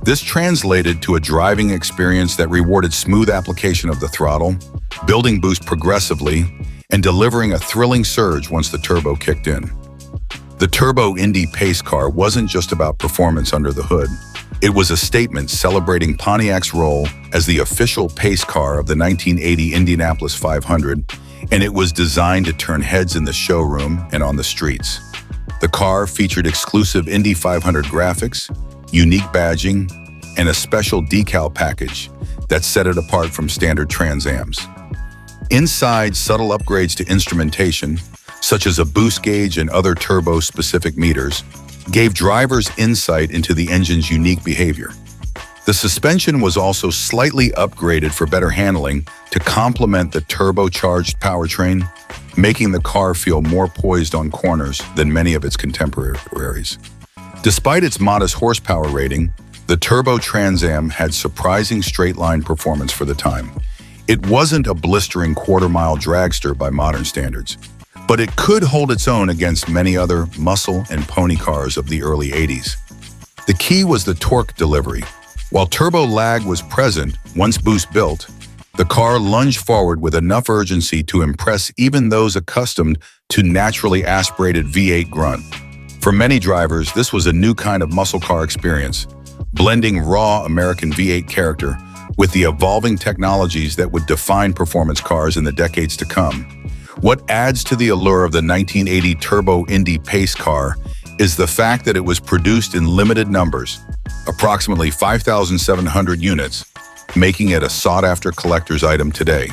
This translated to a driving experience that rewarded smooth application of the throttle, building boost progressively, and delivering a thrilling surge once the turbo kicked in. The Turbo Indy Pace Car wasn't just about performance under the hood. It was a statement celebrating Pontiac's role as the official pace car of the 1980 Indianapolis 500, and it was designed to turn heads in the showroom and on the streets. The car featured exclusive Indy 500 graphics, unique badging, and a special decal package that set it apart from standard Trans Ams. Inside, subtle upgrades to instrumentation, such as a boost gauge and other turbo-specific meters, gave drivers insight into the engine's unique behavior. The suspension was also slightly upgraded for better handling to complement the turbocharged powertrain, making the car feel more poised on corners than many of its contemporaries. Despite its modest horsepower rating, the Turbo Trans Am had surprising straight-line performance for the time. It wasn't a blistering quarter-mile dragster by modern standards, but it could hold its own against many other muscle and pony cars of the early 80s. The key was the torque delivery. While turbo lag was present once boost built, the car lunged forward with enough urgency to impress even those accustomed to naturally aspirated V8 grunt. For many drivers, this was a new kind of muscle car experience, blending raw American V8 character with the evolving technologies that would define performance cars in the decades to come. What adds to the allure of the 1980 Turbo Indy Pace Car is the fact that it was produced in limited numbers, approximately 5,700 units, making it a sought-after collector's item today.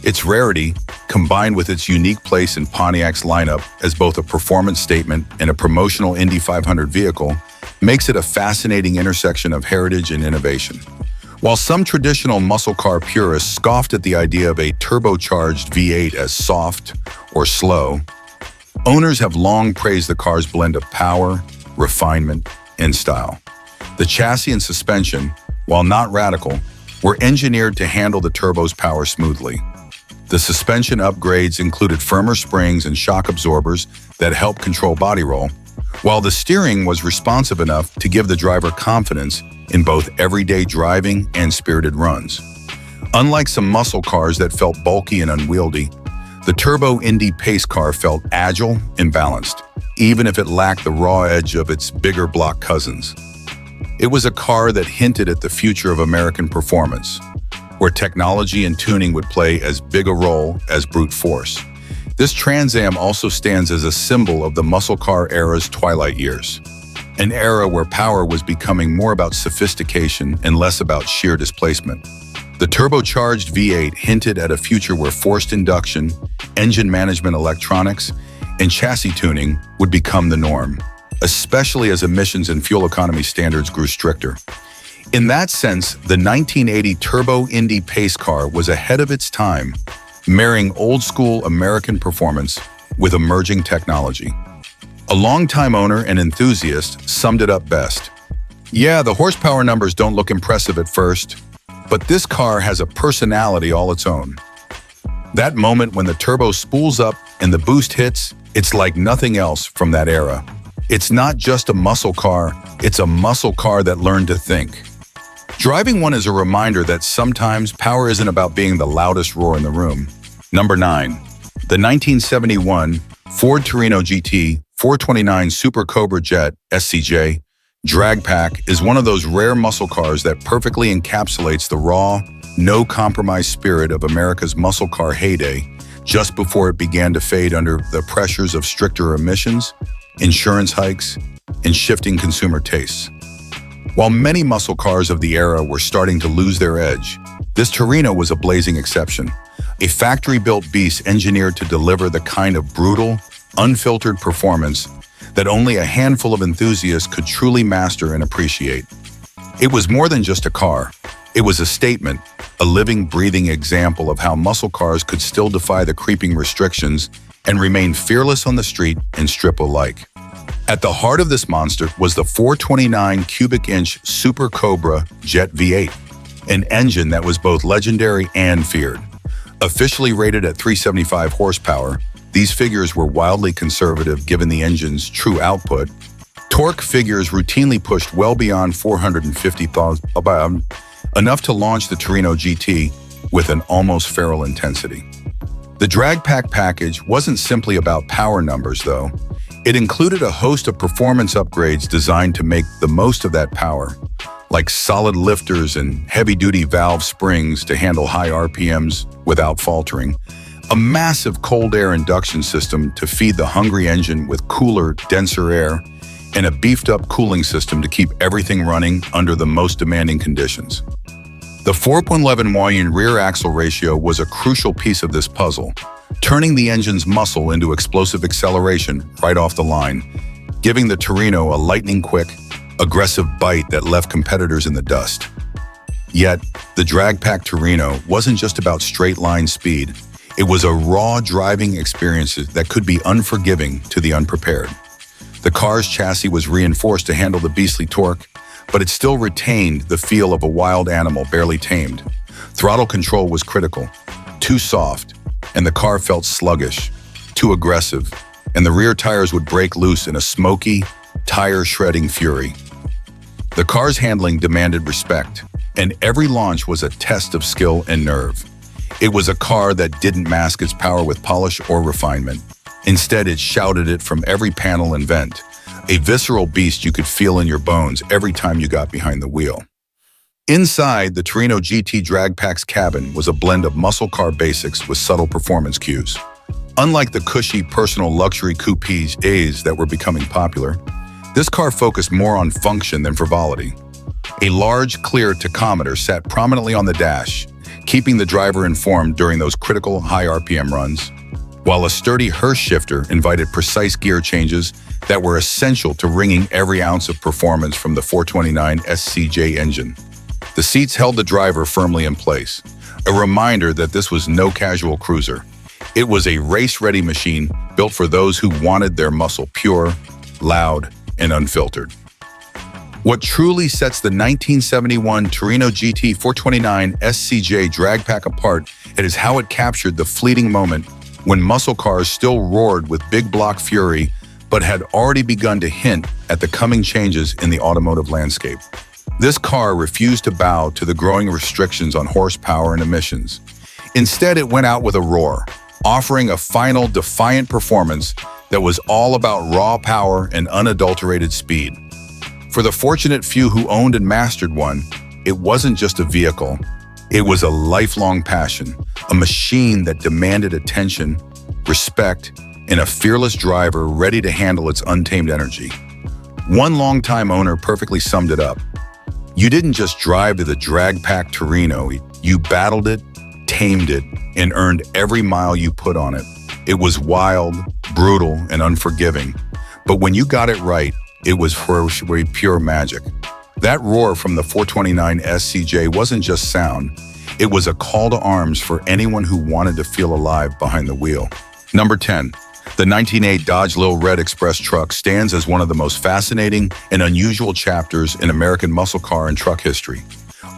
Its rarity, combined with its unique place in Pontiac's lineup as both a performance statement and a promotional Indy 500 vehicle, makes it a fascinating intersection of heritage and innovation. While some traditional muscle car purists scoffed at the idea of a turbocharged V8 as soft or slow, owners have long praised the car's blend of power, refinement, and style. The chassis and suspension, while not radical, were engineered to handle the turbo's power smoothly. The suspension upgrades included firmer springs and shock absorbers that help control body roll, while the steering was responsive enough to give the driver confidence in both everyday driving and spirited runs. Unlike some muscle cars that felt bulky and unwieldy, the Turbo Indy pace car felt agile and balanced, even if it lacked the raw edge of its bigger block cousins. It was a car that hinted at the future of American performance, where technology and tuning would play as big a role as brute force. This Trans Am also stands as a symbol of the muscle car era's twilight years, an era where power was becoming more about sophistication and less about sheer displacement. The turbocharged V8 hinted at a future where forced induction, engine management electronics, and chassis tuning would become the norm, especially as emissions and fuel economy standards grew stricter. In that sense, the 1980 Turbo Indy pace car was ahead of its time, marrying old-school American performance with emerging technology. A longtime owner and enthusiast summed it up best. "Yeah, the horsepower numbers don't look impressive at first, but this car has a personality all its own. That moment when the turbo spools up and the boost hits, it's like nothing else from that era. It's not just a muscle car, it's a muscle car that learned to think." Driving one is a reminder that sometimes power isn't about being the loudest roar in the room. Number 9. The 1971 Ford Torino GT 429 Super Cobra Jet SCJ Drag Pack is one of those rare muscle cars that perfectly encapsulates the raw, no-compromise spirit of America's muscle car heyday, just before it began to fade under the pressures of stricter emissions, insurance hikes, and shifting consumer tastes. While many muscle cars of the era were starting to lose their edge, this Torino was a blazing exception, a factory-built beast engineered to deliver the kind of brutal, unfiltered performance that only a handful of enthusiasts could truly master and appreciate. It was more than just a car. It was a statement, a living, breathing example of how muscle cars could still defy the creeping restrictions and remain fearless on the street and strip alike. At the heart of this monster was the 429 cubic inch Super Cobra Jet V8, an engine that was both legendary and feared. Officially rated at 375 horsepower, these figures were wildly conservative given the engine's true output. Torque figures routinely pushed well beyond 450 pounds, enough to launch the Torino GT with an almost feral intensity. The Drag Pack package wasn't simply about power numbers, though. It included a host of performance upgrades designed to make the most of that power, like solid lifters and heavy-duty valve springs to handle high RPMs without faltering, a massive cold air induction system to feed the hungry engine with cooler, denser air, and a beefed-up cooling system to keep everything running under the most demanding conditions. The 4.11 rear axle ratio was a crucial piece of this puzzle, turning the engine's muscle into explosive acceleration right off the line, giving the Torino a lightning-quick, aggressive bite that left competitors in the dust. Yet, the Drag Pack Torino wasn't just about straight-line speed. It was a raw driving experience that could be unforgiving to the unprepared. The car's chassis was reinforced to handle the beastly torque, but it still retained the feel of a wild animal barely tamed. Throttle control was critical, too soft, and the car felt sluggish, too aggressive, and the rear tires would break loose in a smoky, tire-shredding fury. The car's handling demanded respect, and every launch was a test of skill and nerve. It was a car that didn't mask its power with polish or refinement. Instead, it shouted it from every panel and vent, a visceral beast you could feel in your bones every time you got behind the wheel. Inside, the Torino GT Drag Pack's cabin was a blend of muscle car basics with subtle performance cues. Unlike the cushy personal luxury coupes that were becoming popular, this car focused more on function than frivolity. A large, clear tachometer sat prominently on the dash, keeping the driver informed during those critical high RPM runs, while a sturdy Hurst shifter invited precise gear changes that were essential to wringing every ounce of performance from the 429 SCJ engine. The seats held the driver firmly in place, a reminder that this was no casual cruiser. It was a race-ready machine built for those who wanted their muscle pure, loud, and unfiltered. What truly sets the 1971 Torino GT 429 SCJ Drag Pack apart is how it captured the fleeting moment when muscle cars still roared with big block fury but had already begun to hint at the coming changes in the automotive landscape. This car refused to bow to the growing restrictions on horsepower and emissions. Instead, it went out with a roar, offering a final defiant performance that was all about raw power and unadulterated speed. For the fortunate few who owned and mastered one, it wasn't just a vehicle. It was a lifelong passion, a machine that demanded attention, respect, and a fearless driver ready to handle its untamed energy. One longtime owner perfectly summed it up. You didn't just drive to the drag-packed Torino, you battled it, tamed it, and earned every mile you put on it. It was wild, brutal, and unforgiving. But when you got it right, it was for pure magic. That roar from the 429 SCJ wasn't just sound. It was a call to arms for anyone who wanted to feel alive behind the wheel. Number 10. The 1908 Dodge Lil Red Express truck stands as one of the most fascinating and unusual chapters in American muscle car and truck history.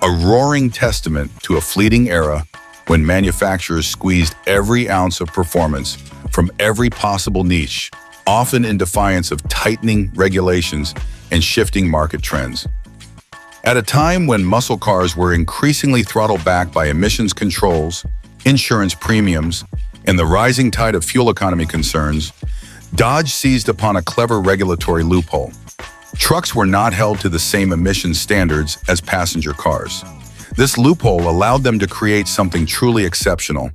A roaring testament to a fleeting era when manufacturers squeezed every ounce of performance from every possible niche, often in defiance of tightening regulations and shifting market trends. At a time when muscle cars were increasingly throttled back by emissions controls, insurance premiums, and the rising tide of fuel economy concerns, Dodge seized upon a clever regulatory loophole. Trucks were not held to the same emission standards as passenger cars. This loophole allowed them to create something truly exceptional,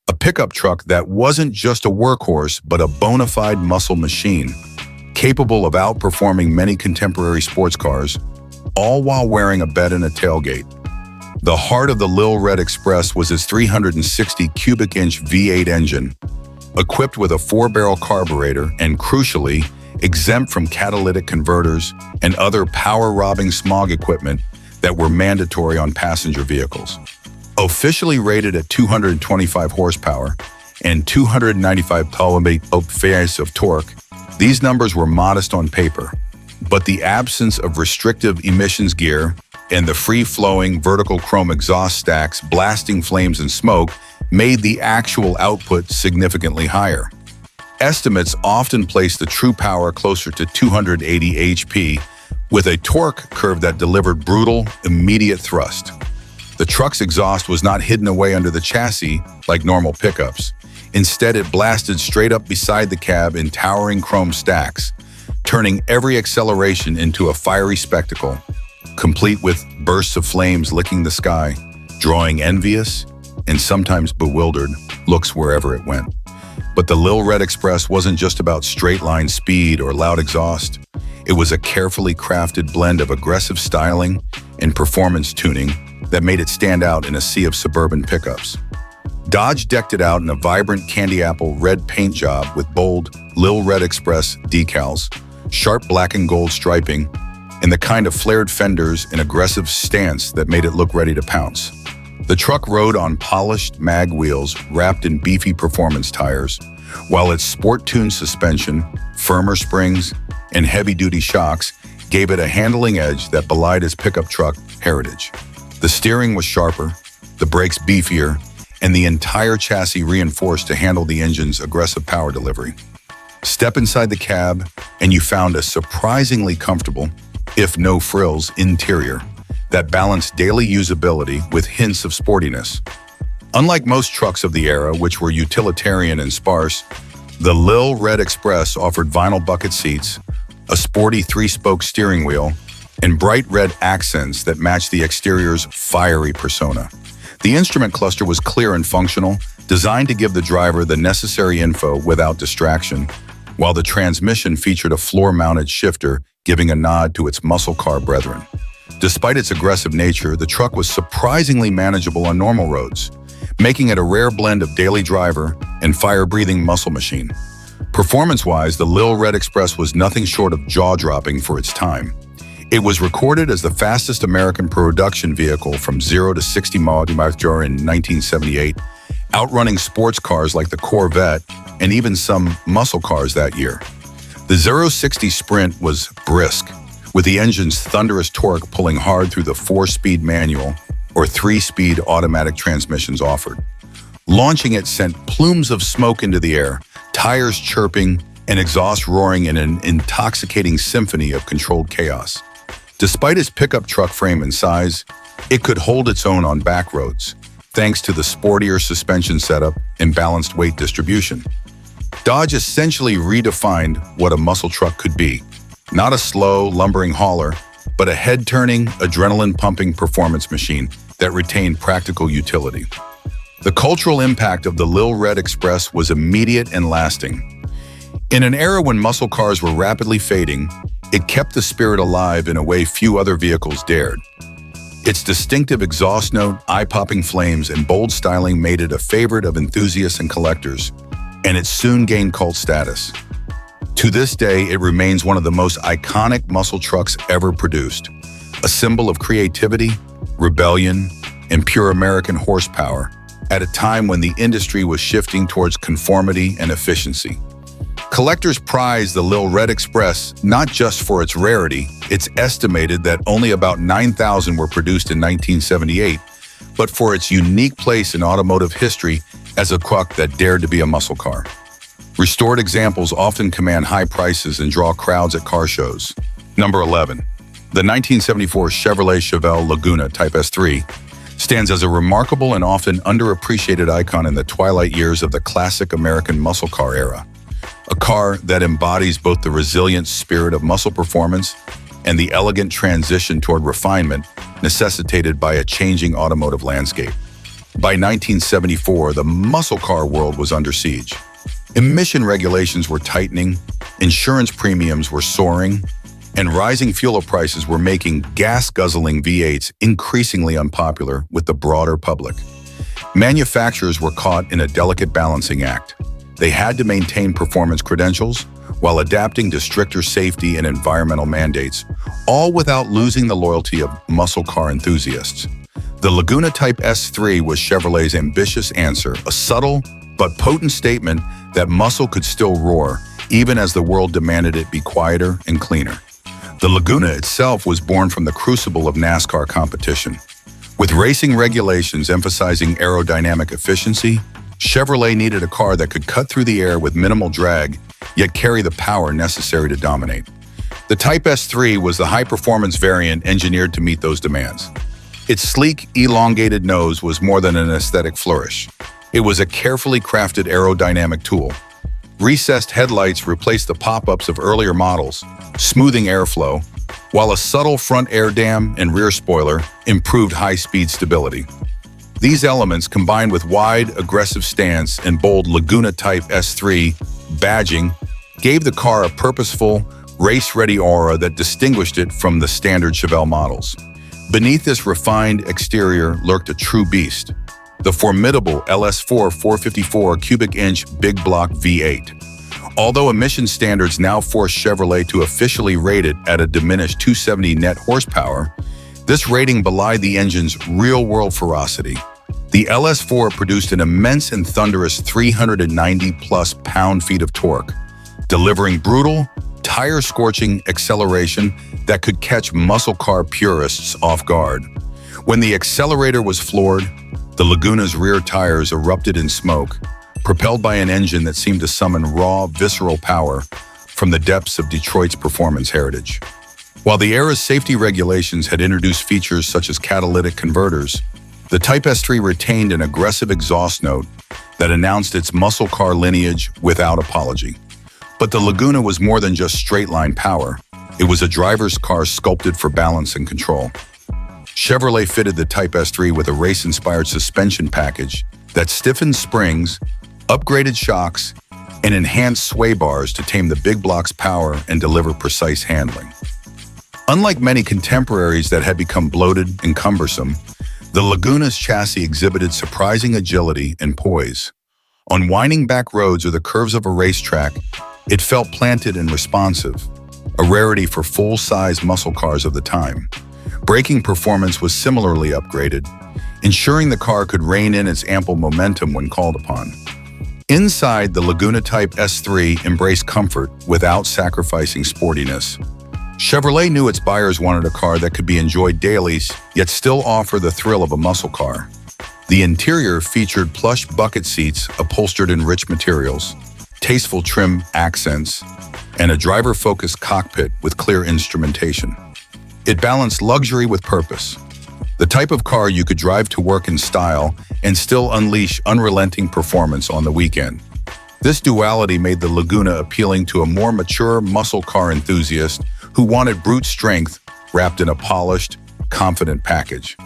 a pickup truck that wasn't just a workhorse but a bona fide muscle machine, capable of outperforming many contemporary sports cars, all while wearing a bed and a tailgate. The heart of the Lil Red Express was its 360 cubic inch V8 engine, equipped with a 4-barrel carburetor and, crucially, exempt from catalytic converters and other power-robbing smog equipment that were mandatory on passenger vehicles. Officially rated at 225 horsepower and 295 pound-feet of torque, these numbers were modest on paper, but the absence of restrictive emissions gear and the free-flowing vertical chrome exhaust stacks blasting flames and smoke made the actual output significantly higher. Estimates often place the true power closer to 280 HP, with a torque curve that delivered brutal, immediate thrust. The truck's exhaust was not hidden away under the chassis like normal pickups. Instead, it blasted straight up beside the cab in towering chrome stacks, turning every acceleration into a fiery spectacle, complete with bursts of flames licking the sky, drawing envious and sometimes bewildered looks wherever it went. But the Lil Red Express wasn't just about straight-line speed or loud exhaust. It was a carefully crafted blend of aggressive styling and performance tuning that made it stand out in a sea of suburban pickups. Dodge decked it out in a vibrant candy apple red paint job with bold Lil Red Express decals, sharp black and gold striping, and the kind of flared fenders and aggressive stance that made it look ready to pounce. The truck rode on polished mag wheels wrapped in beefy performance tires, while its sport-tuned suspension, firmer springs, and heavy-duty shocks gave it a handling edge that belied its pickup truck heritage. The steering was sharper, the brakes beefier, and the entire chassis reinforced to handle the engine's aggressive power delivery. Step inside the cab, and you found a surprisingly comfortable, if no frills, interior that balanced daily usability with hints of sportiness. Unlike most trucks of the era, which were utilitarian and sparse, the Lil Red Express offered vinyl bucket seats, a sporty 3-spoke steering wheel, and bright red accents that matched the exterior's fiery persona. The instrument cluster was clear and functional, designed to give the driver the necessary info without distraction, while the transmission featured a floor-mounted shifter giving a nod to its muscle car brethren. Despite its aggressive nature, the truck was surprisingly manageable on normal roads, making it a rare blend of daily driver and fire-breathing muscle machine. Performance-wise, the Lil Red Express was nothing short of jaw-dropping for its time. It was recorded as the fastest American production vehicle from 0 to 60 miles per hour in 1978, outrunning sports cars like the Corvette and even some muscle cars that year. The 0-60 Sprint was brisk, with the engine's thunderous torque pulling hard through the 4-speed manual or 3-speed automatic transmissions offered. Launching it sent plumes of smoke into the air, tires chirping, and exhaust roaring in an intoxicating symphony of controlled chaos. Despite its pickup truck frame and size, it could hold its own on back roads, thanks to the sportier suspension setup and balanced weight distribution. Dodge essentially redefined what a muscle truck could be. Not a slow, lumbering hauler, but a head-turning, adrenaline-pumping performance machine that retained practical utility. The cultural impact of the Lil Red Express was immediate and lasting. In an era when muscle cars were rapidly fading, it kept the spirit alive in a way few other vehicles dared. Its distinctive exhaust note, eye-popping flames, and bold styling made it a favorite of enthusiasts and collectors, and it soon gained cult status. To this day, it remains one of the most iconic muscle trucks ever produced, a symbol of creativity, rebellion, and pure American horsepower at a time when the industry was shifting towards conformity and efficiency. Collectors prize the Lil Red Express not just for its rarity. It's estimated that only about 9,000 were produced in 1978, but for its unique place in automotive history as a truck that dared to be a muscle car. Restored examples often command high prices and draw crowds at car shows. Number 11. The 1974 Chevrolet Chevelle Laguna Type S3 stands as a remarkable and often underappreciated icon in the twilight years of the classic American muscle car era. A car that embodies both the resilient spirit of muscle performance and the elegant transition toward refinement necessitated by a changing automotive landscape. By 1974, the muscle car world was under siege. Emission regulations were tightening, insurance premiums were soaring, and rising fuel prices were making gas-guzzling V8s increasingly unpopular with the broader public. Manufacturers were caught in a delicate balancing act. They had to maintain performance credentials while adapting to stricter safety and environmental mandates, all without losing the loyalty of muscle car enthusiasts. The Laguna Type S3 was Chevrolet's ambitious answer, a subtle but potent statement that muscle could still roar, even as the world demanded it be quieter and cleaner. The Laguna itself was born from the crucible of NASCAR competition. With racing regulations emphasizing aerodynamic efficiency, Chevrolet needed a car that could cut through the air with minimal drag, yet carry the power necessary to dominate. The Type S3 was the high-performance variant engineered to meet those demands. Its sleek, elongated nose was more than an aesthetic flourish. It was a carefully crafted aerodynamic tool. Recessed headlights replaced the pop-ups of earlier models, smoothing airflow, while a subtle front air dam and rear spoiler improved high-speed stability. These elements, combined with wide, aggressive stance and bold Laguna-type S3 badging, gave the car a purposeful, race-ready aura that distinguished it from the standard Chevelle models. Beneath this refined exterior lurked a true beast, the formidable LS4 454 cubic inch big block V8. Although emission standards now force Chevrolet to officially rate it at a diminished 270 net horsepower, this rating belied the engine's real-world ferocity. The LS4 produced an immense and thunderous 390-plus pound-feet of torque, delivering brutal, tire-scorching acceleration that could catch muscle car purists off guard. When the accelerator was floored, the Laguna's rear tires erupted in smoke, propelled by an engine that seemed to summon raw, visceral power from the depths of Detroit's performance heritage. While the era's safety regulations had introduced features such as catalytic converters, the Type S3 retained an aggressive exhaust note that announced its muscle car lineage without apology. But the Laguna was more than just straight-line power. It was a driver's car sculpted for balance and control. Chevrolet fitted the Type S3 with a race-inspired suspension package that stiffened springs, upgraded shocks, and enhanced sway bars to tame the big block's power and deliver precise handling. Unlike many contemporaries that had become bloated and cumbersome, the Laguna's chassis exhibited surprising agility and poise. On winding back roads or the curves of a racetrack, it felt planted and responsive, a rarity for full-size muscle cars of the time. Braking performance was similarly upgraded, ensuring the car could rein in its ample momentum when called upon. Inside, the Laguna Type S3 embraced comfort without sacrificing sportiness. Chevrolet knew its buyers wanted a car that could be enjoyed daily, yet still offer the thrill of a muscle car. The interior featured plush bucket seats upholstered in rich materials, tasteful trim accents, and a driver-focused cockpit with clear instrumentation. It balanced luxury with purpose. The type of car you could drive to work in style and still unleash unrelenting performance on the weekend. This duality made the Laguna appealing to a more mature muscle car enthusiast who wanted brute strength wrapped in a polished, confident package.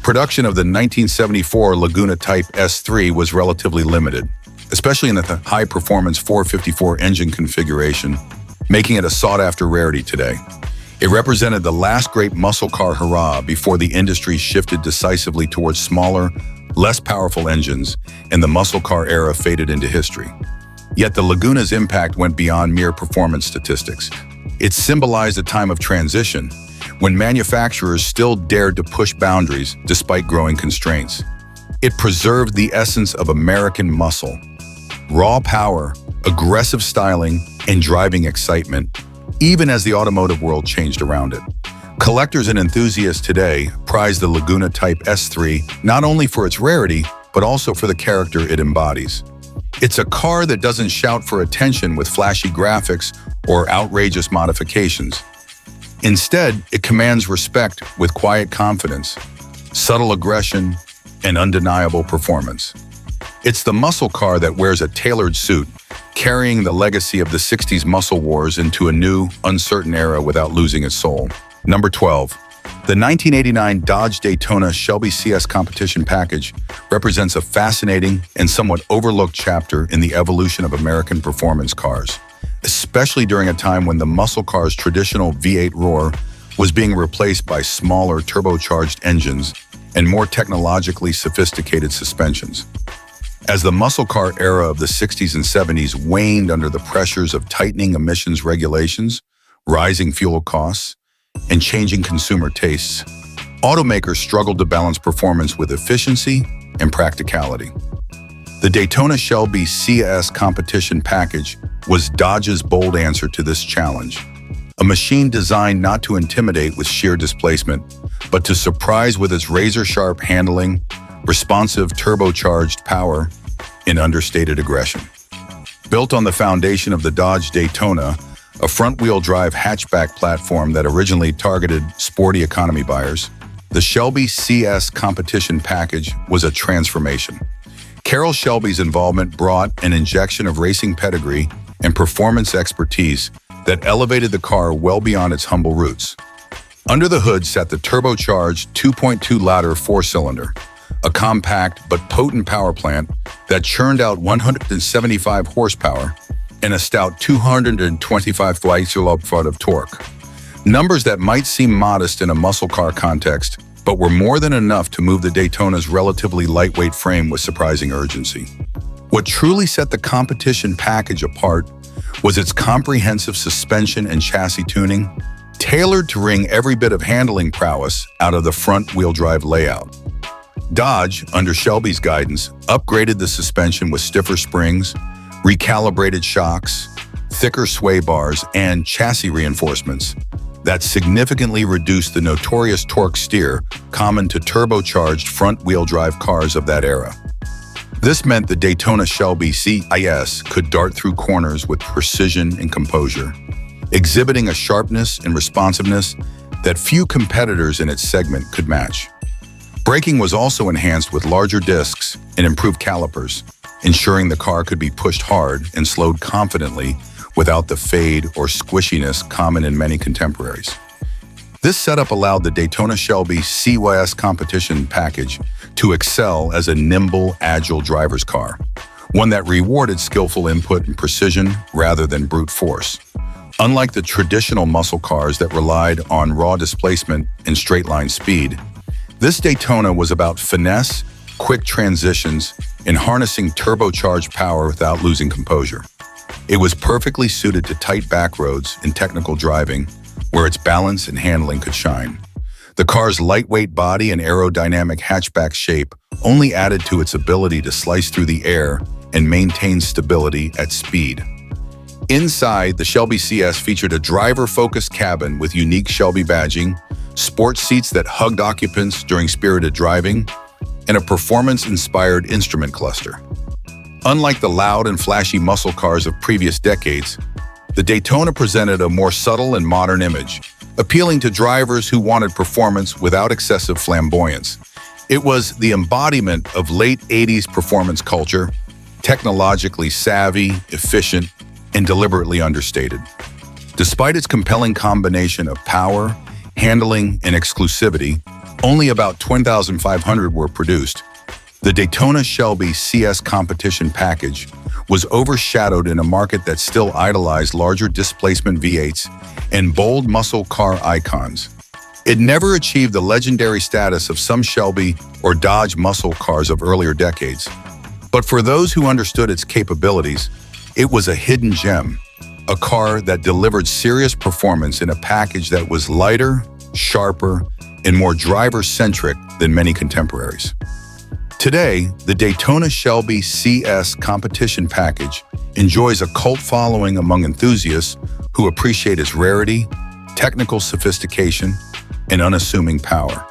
Production of the 1974 Laguna Type S3 was relatively limited, especially in the high-performance 454 engine configuration, making it a sought-after rarity today. It represented the last great muscle car hurrah before the industry shifted decisively towards smaller, less powerful engines, and the muscle car era faded into history. Yet the Laguna's impact went beyond mere performance statistics. It symbolized a time of transition, when manufacturers still dared to push boundaries despite growing constraints. It preserved the essence of American muscle: raw power, aggressive styling, and driving excitement, even as the automotive world changed around it. Collectors and enthusiasts today prize the Laguna Type S3 not only for its rarity, but also for the character it embodies. It's a car that doesn't shout for attention with flashy graphics or outrageous modifications. Instead, it commands respect with quiet confidence, subtle aggression, and undeniable performance. It's the muscle car that wears a tailored suit, carrying the legacy of the 60s muscle wars into a new, uncertain era without losing its soul. Number 12. The 1989 Dodge Daytona Shelby CS competition package represents a fascinating and somewhat overlooked chapter in the evolution of American performance cars, especially during a time when the muscle car's traditional V8 roar was being replaced by smaller turbocharged engines and more technologically sophisticated suspensions. As the muscle car era of the 60s and 70s waned under the pressures of tightening emissions regulations, rising fuel costs, and changing consumer tastes, automakers struggled to balance performance with efficiency and practicality. The Daytona Shelby CS competition package was Dodge's bold answer to this challenge. A machine designed not to intimidate with sheer displacement, but to surprise with its razor-sharp handling, responsive turbocharged power, and understated aggression. Built on the foundation of the Dodge Daytona, a front-wheel drive hatchback platform that originally targeted sporty economy buyers, the Shelby CS competition package was a transformation. Carroll Shelby's involvement brought an injection of racing pedigree and performance expertise that elevated the car well beyond its humble roots. Under the hood sat the turbocharged 2.2-liter four-cylinder, a compact but potent power plant that churned out 175 horsepower and a stout 225 foot of torque. Numbers that might seem modest in a muscle car context, but were more than enough to move the Daytona's relatively lightweight frame with surprising urgency. What truly set the competition package apart was its comprehensive suspension and chassis tuning, tailored to wring every bit of handling prowess out of the front-wheel drive layout. Dodge, under Shelby's guidance, upgraded the suspension with stiffer springs, recalibrated shocks, thicker sway bars, and chassis reinforcements that significantly reduced the notorious torque steer common to turbocharged front-wheel drive cars of that era. This meant the Daytona Shelby CS could dart through corners with precision and composure, exhibiting a sharpness and responsiveness that few competitors in its segment could match. Braking was also enhanced with larger discs and improved calipers, ensuring the car could be pushed hard and slowed confidently without the fade or squishiness common in many contemporaries. This setup allowed the Daytona Shelby CS competition package to excel as a nimble, agile driver's car, one that rewarded skillful input and precision rather than brute force. Unlike the traditional muscle cars that relied on raw displacement and straight-line speed, this Daytona was about finesse, quick transitions, and harnessing turbocharged power without losing composure. It was perfectly suited to tight back roads and technical driving, where its balance and handling could shine. The car's lightweight body and aerodynamic hatchback shape only added to its ability to slice through the air and maintain stability at speed. Inside, the Shelby CS featured a driver-focused cabin with unique Shelby badging, sports seats that hugged occupants during spirited driving, and a performance-inspired instrument cluster. Unlike the loud and flashy muscle cars of previous decades, the Daytona presented a more subtle and modern image, appealing to drivers who wanted performance without excessive flamboyance. It was the embodiment of late 80s performance culture, technologically savvy, efficient, and deliberately understated. Despite its compelling combination of power, handling, and exclusivity, only about 20,500 were produced. The Daytona Shelby CS competition package was overshadowed in a market that still idolized larger displacement V8s and bold muscle car icons. It never achieved the legendary status of some Shelby or Dodge muscle cars of earlier decades. But for those who understood its capabilities, it was a hidden gem, a car that delivered serious performance in a package that was lighter, sharper, and more driver-centric than many contemporaries. Today, the Daytona Shelby CS competition package enjoys a cult following among enthusiasts who appreciate its rarity, technical sophistication, and unassuming power.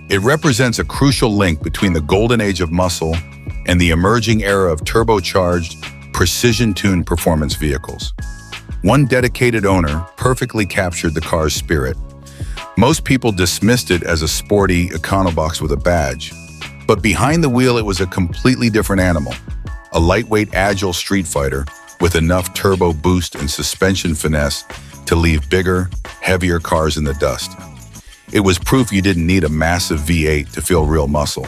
It represents a crucial link between the golden age of muscle and the emerging era of turbocharged, precision-tuned performance vehicles. One dedicated owner perfectly captured the car's spirit. Most people dismissed it as a sporty econobox with a badge, but behind the wheel it was a completely different animal, a lightweight, agile street fighter with enough turbo boost and suspension finesse to leave bigger, heavier cars in the dust. It was proof you didn't need a massive V8 to feel real muscle.